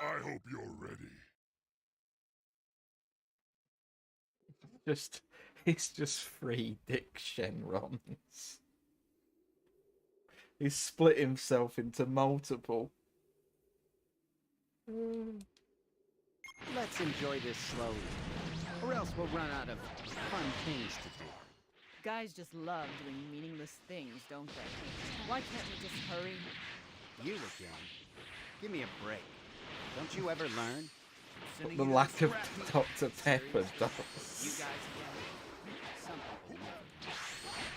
Speaker 10: I hope you're ready.
Speaker 2: It's just 3 Dick Shenrons. He's split himself into multiple.
Speaker 14: Let's enjoy this slowly, or else we'll run out of fun things to do.
Speaker 13: Guys just love doing meaningless things, don't they? Why can't we just hurry?
Speaker 14: You again? Give me a break. Don't you ever learn?
Speaker 2: The lack of Dr. Pepper does.
Speaker 14: You guys again? Some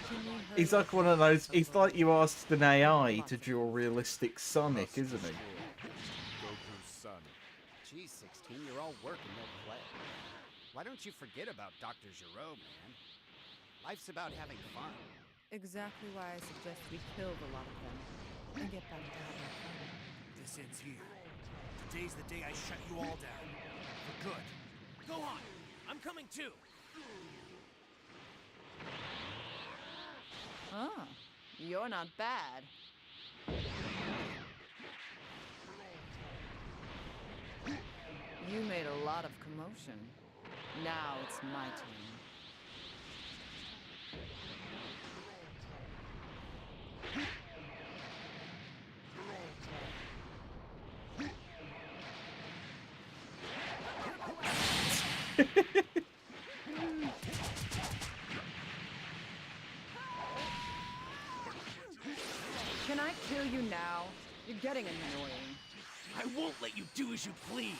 Speaker 14: people never.
Speaker 2: He's like one of those. He's like you asked an AI to draw realistic Sonic, isn't he?
Speaker 8: Goku's son.
Speaker 14: Geez, 16, you're all work and no play. Why don't you forget about Dr. Giro, man? Life's about having fun.
Speaker 13: Exactly why I suggest we kill the lot of them and get back to having fun.
Speaker 7: This ends here. Today's the day I shut you all down. For good. Go on! I'm coming too!
Speaker 13: Ah, you're not bad. You made a lot of commotion. Now it's my turn. Can I kill you now? You're getting annoying.
Speaker 7: I won't let you do as you please!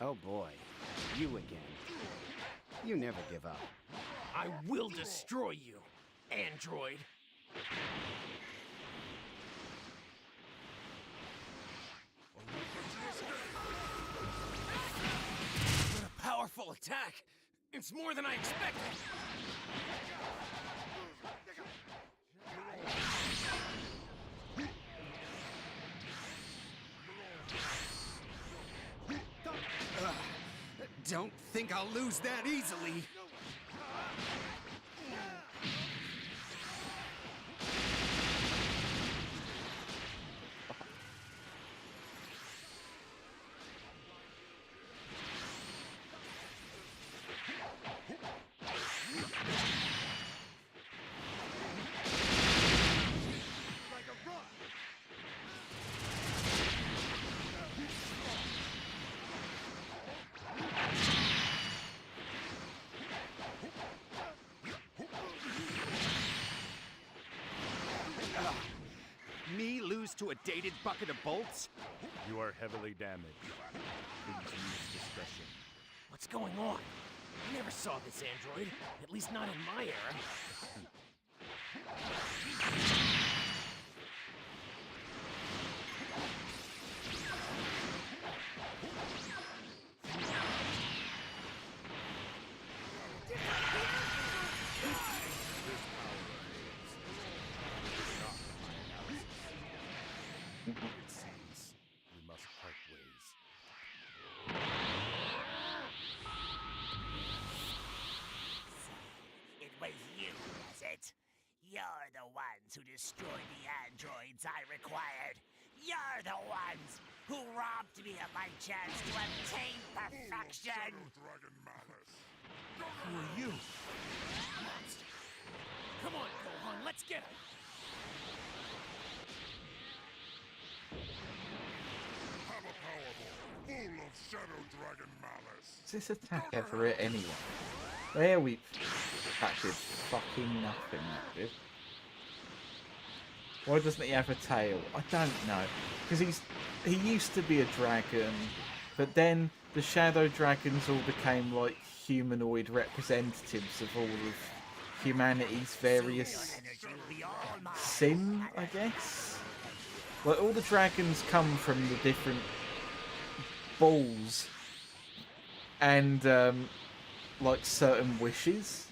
Speaker 14: Oh boy, you again. You never give up.
Speaker 7: I will destroy you, android! What a powerful attack! It's more than I expected!
Speaker 14: Don't think I'll lose that easily. Me lose to a dated bucket of bolts?
Speaker 8: You are heavily damaged. Please use discretion.
Speaker 7: What's going on? I never saw this android, at least not in my era.
Speaker 8: It seems we must part ways.
Speaker 6: It was you, was it? You're the ones who destroyed the androids I required. You're the ones who robbed me of my chance to obtain perfection.
Speaker 10: Dragon Malice.
Speaker 7: Who are you? Monster. Come on, Gohan, let's get him!
Speaker 10: Have a powerball full of Shadow Dragon Malice.
Speaker 2: Does this attack ever hit anyone? There we... That did fucking nothing, that did. Why doesn't he have a tail? I don't know. Because he used to be a dragon, but then the shadow dragons all became like humanoid representatives of all of humanity's various sin, I guess. Like all the dragons come from the different balls and like certain wishes.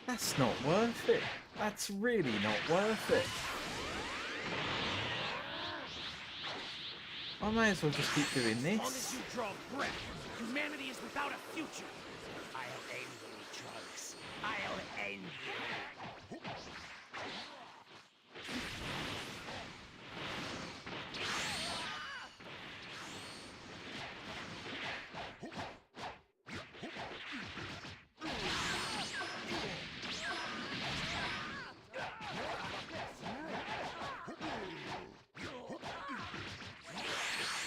Speaker 2: That's not worth it. That's really not worth it. I may as well just keep doing
Speaker 7: As long as
Speaker 2: this.
Speaker 7: you draw breath, humanity is without a future.
Speaker 3: I'll end you, Trunks. I'll end you.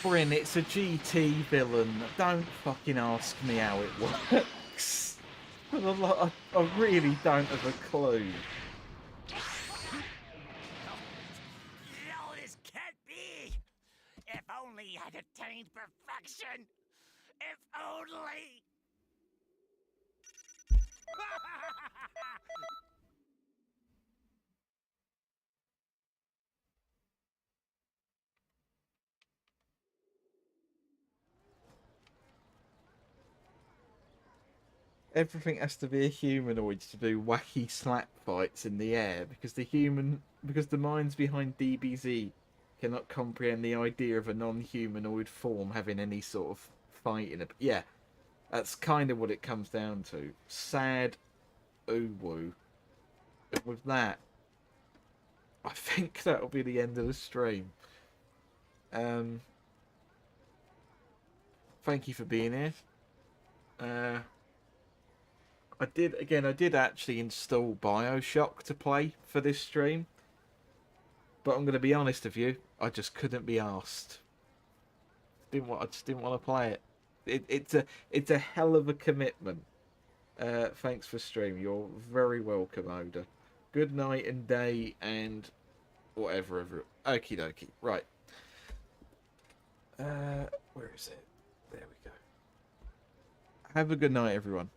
Speaker 2: Bryn, it's a GT villain. Don't fucking ask me how it works. I really don't have a clue.
Speaker 3: No, this can't be! If only I'd attained perfection! If only...
Speaker 2: Everything has to be a humanoid to do wacky slap fights in the air because the minds behind DBZ cannot comprehend the idea of a non-humanoid form having any sort of fight in it. Yeah, that's kind of what it comes down to. Sad, ooh woo. But with that, I think that'll be the end of the stream. Thank you for being here. I did actually install BioShock to play for this stream. But I'm going to be honest with you, I just couldn't be arsed. I just didn't want to play it. It's a hell of a commitment. Thanks for stream. You're very welcome, Oda. Good night and day and whatever. Okie dokie. Right. Where is it? There we go. Have a good night, everyone.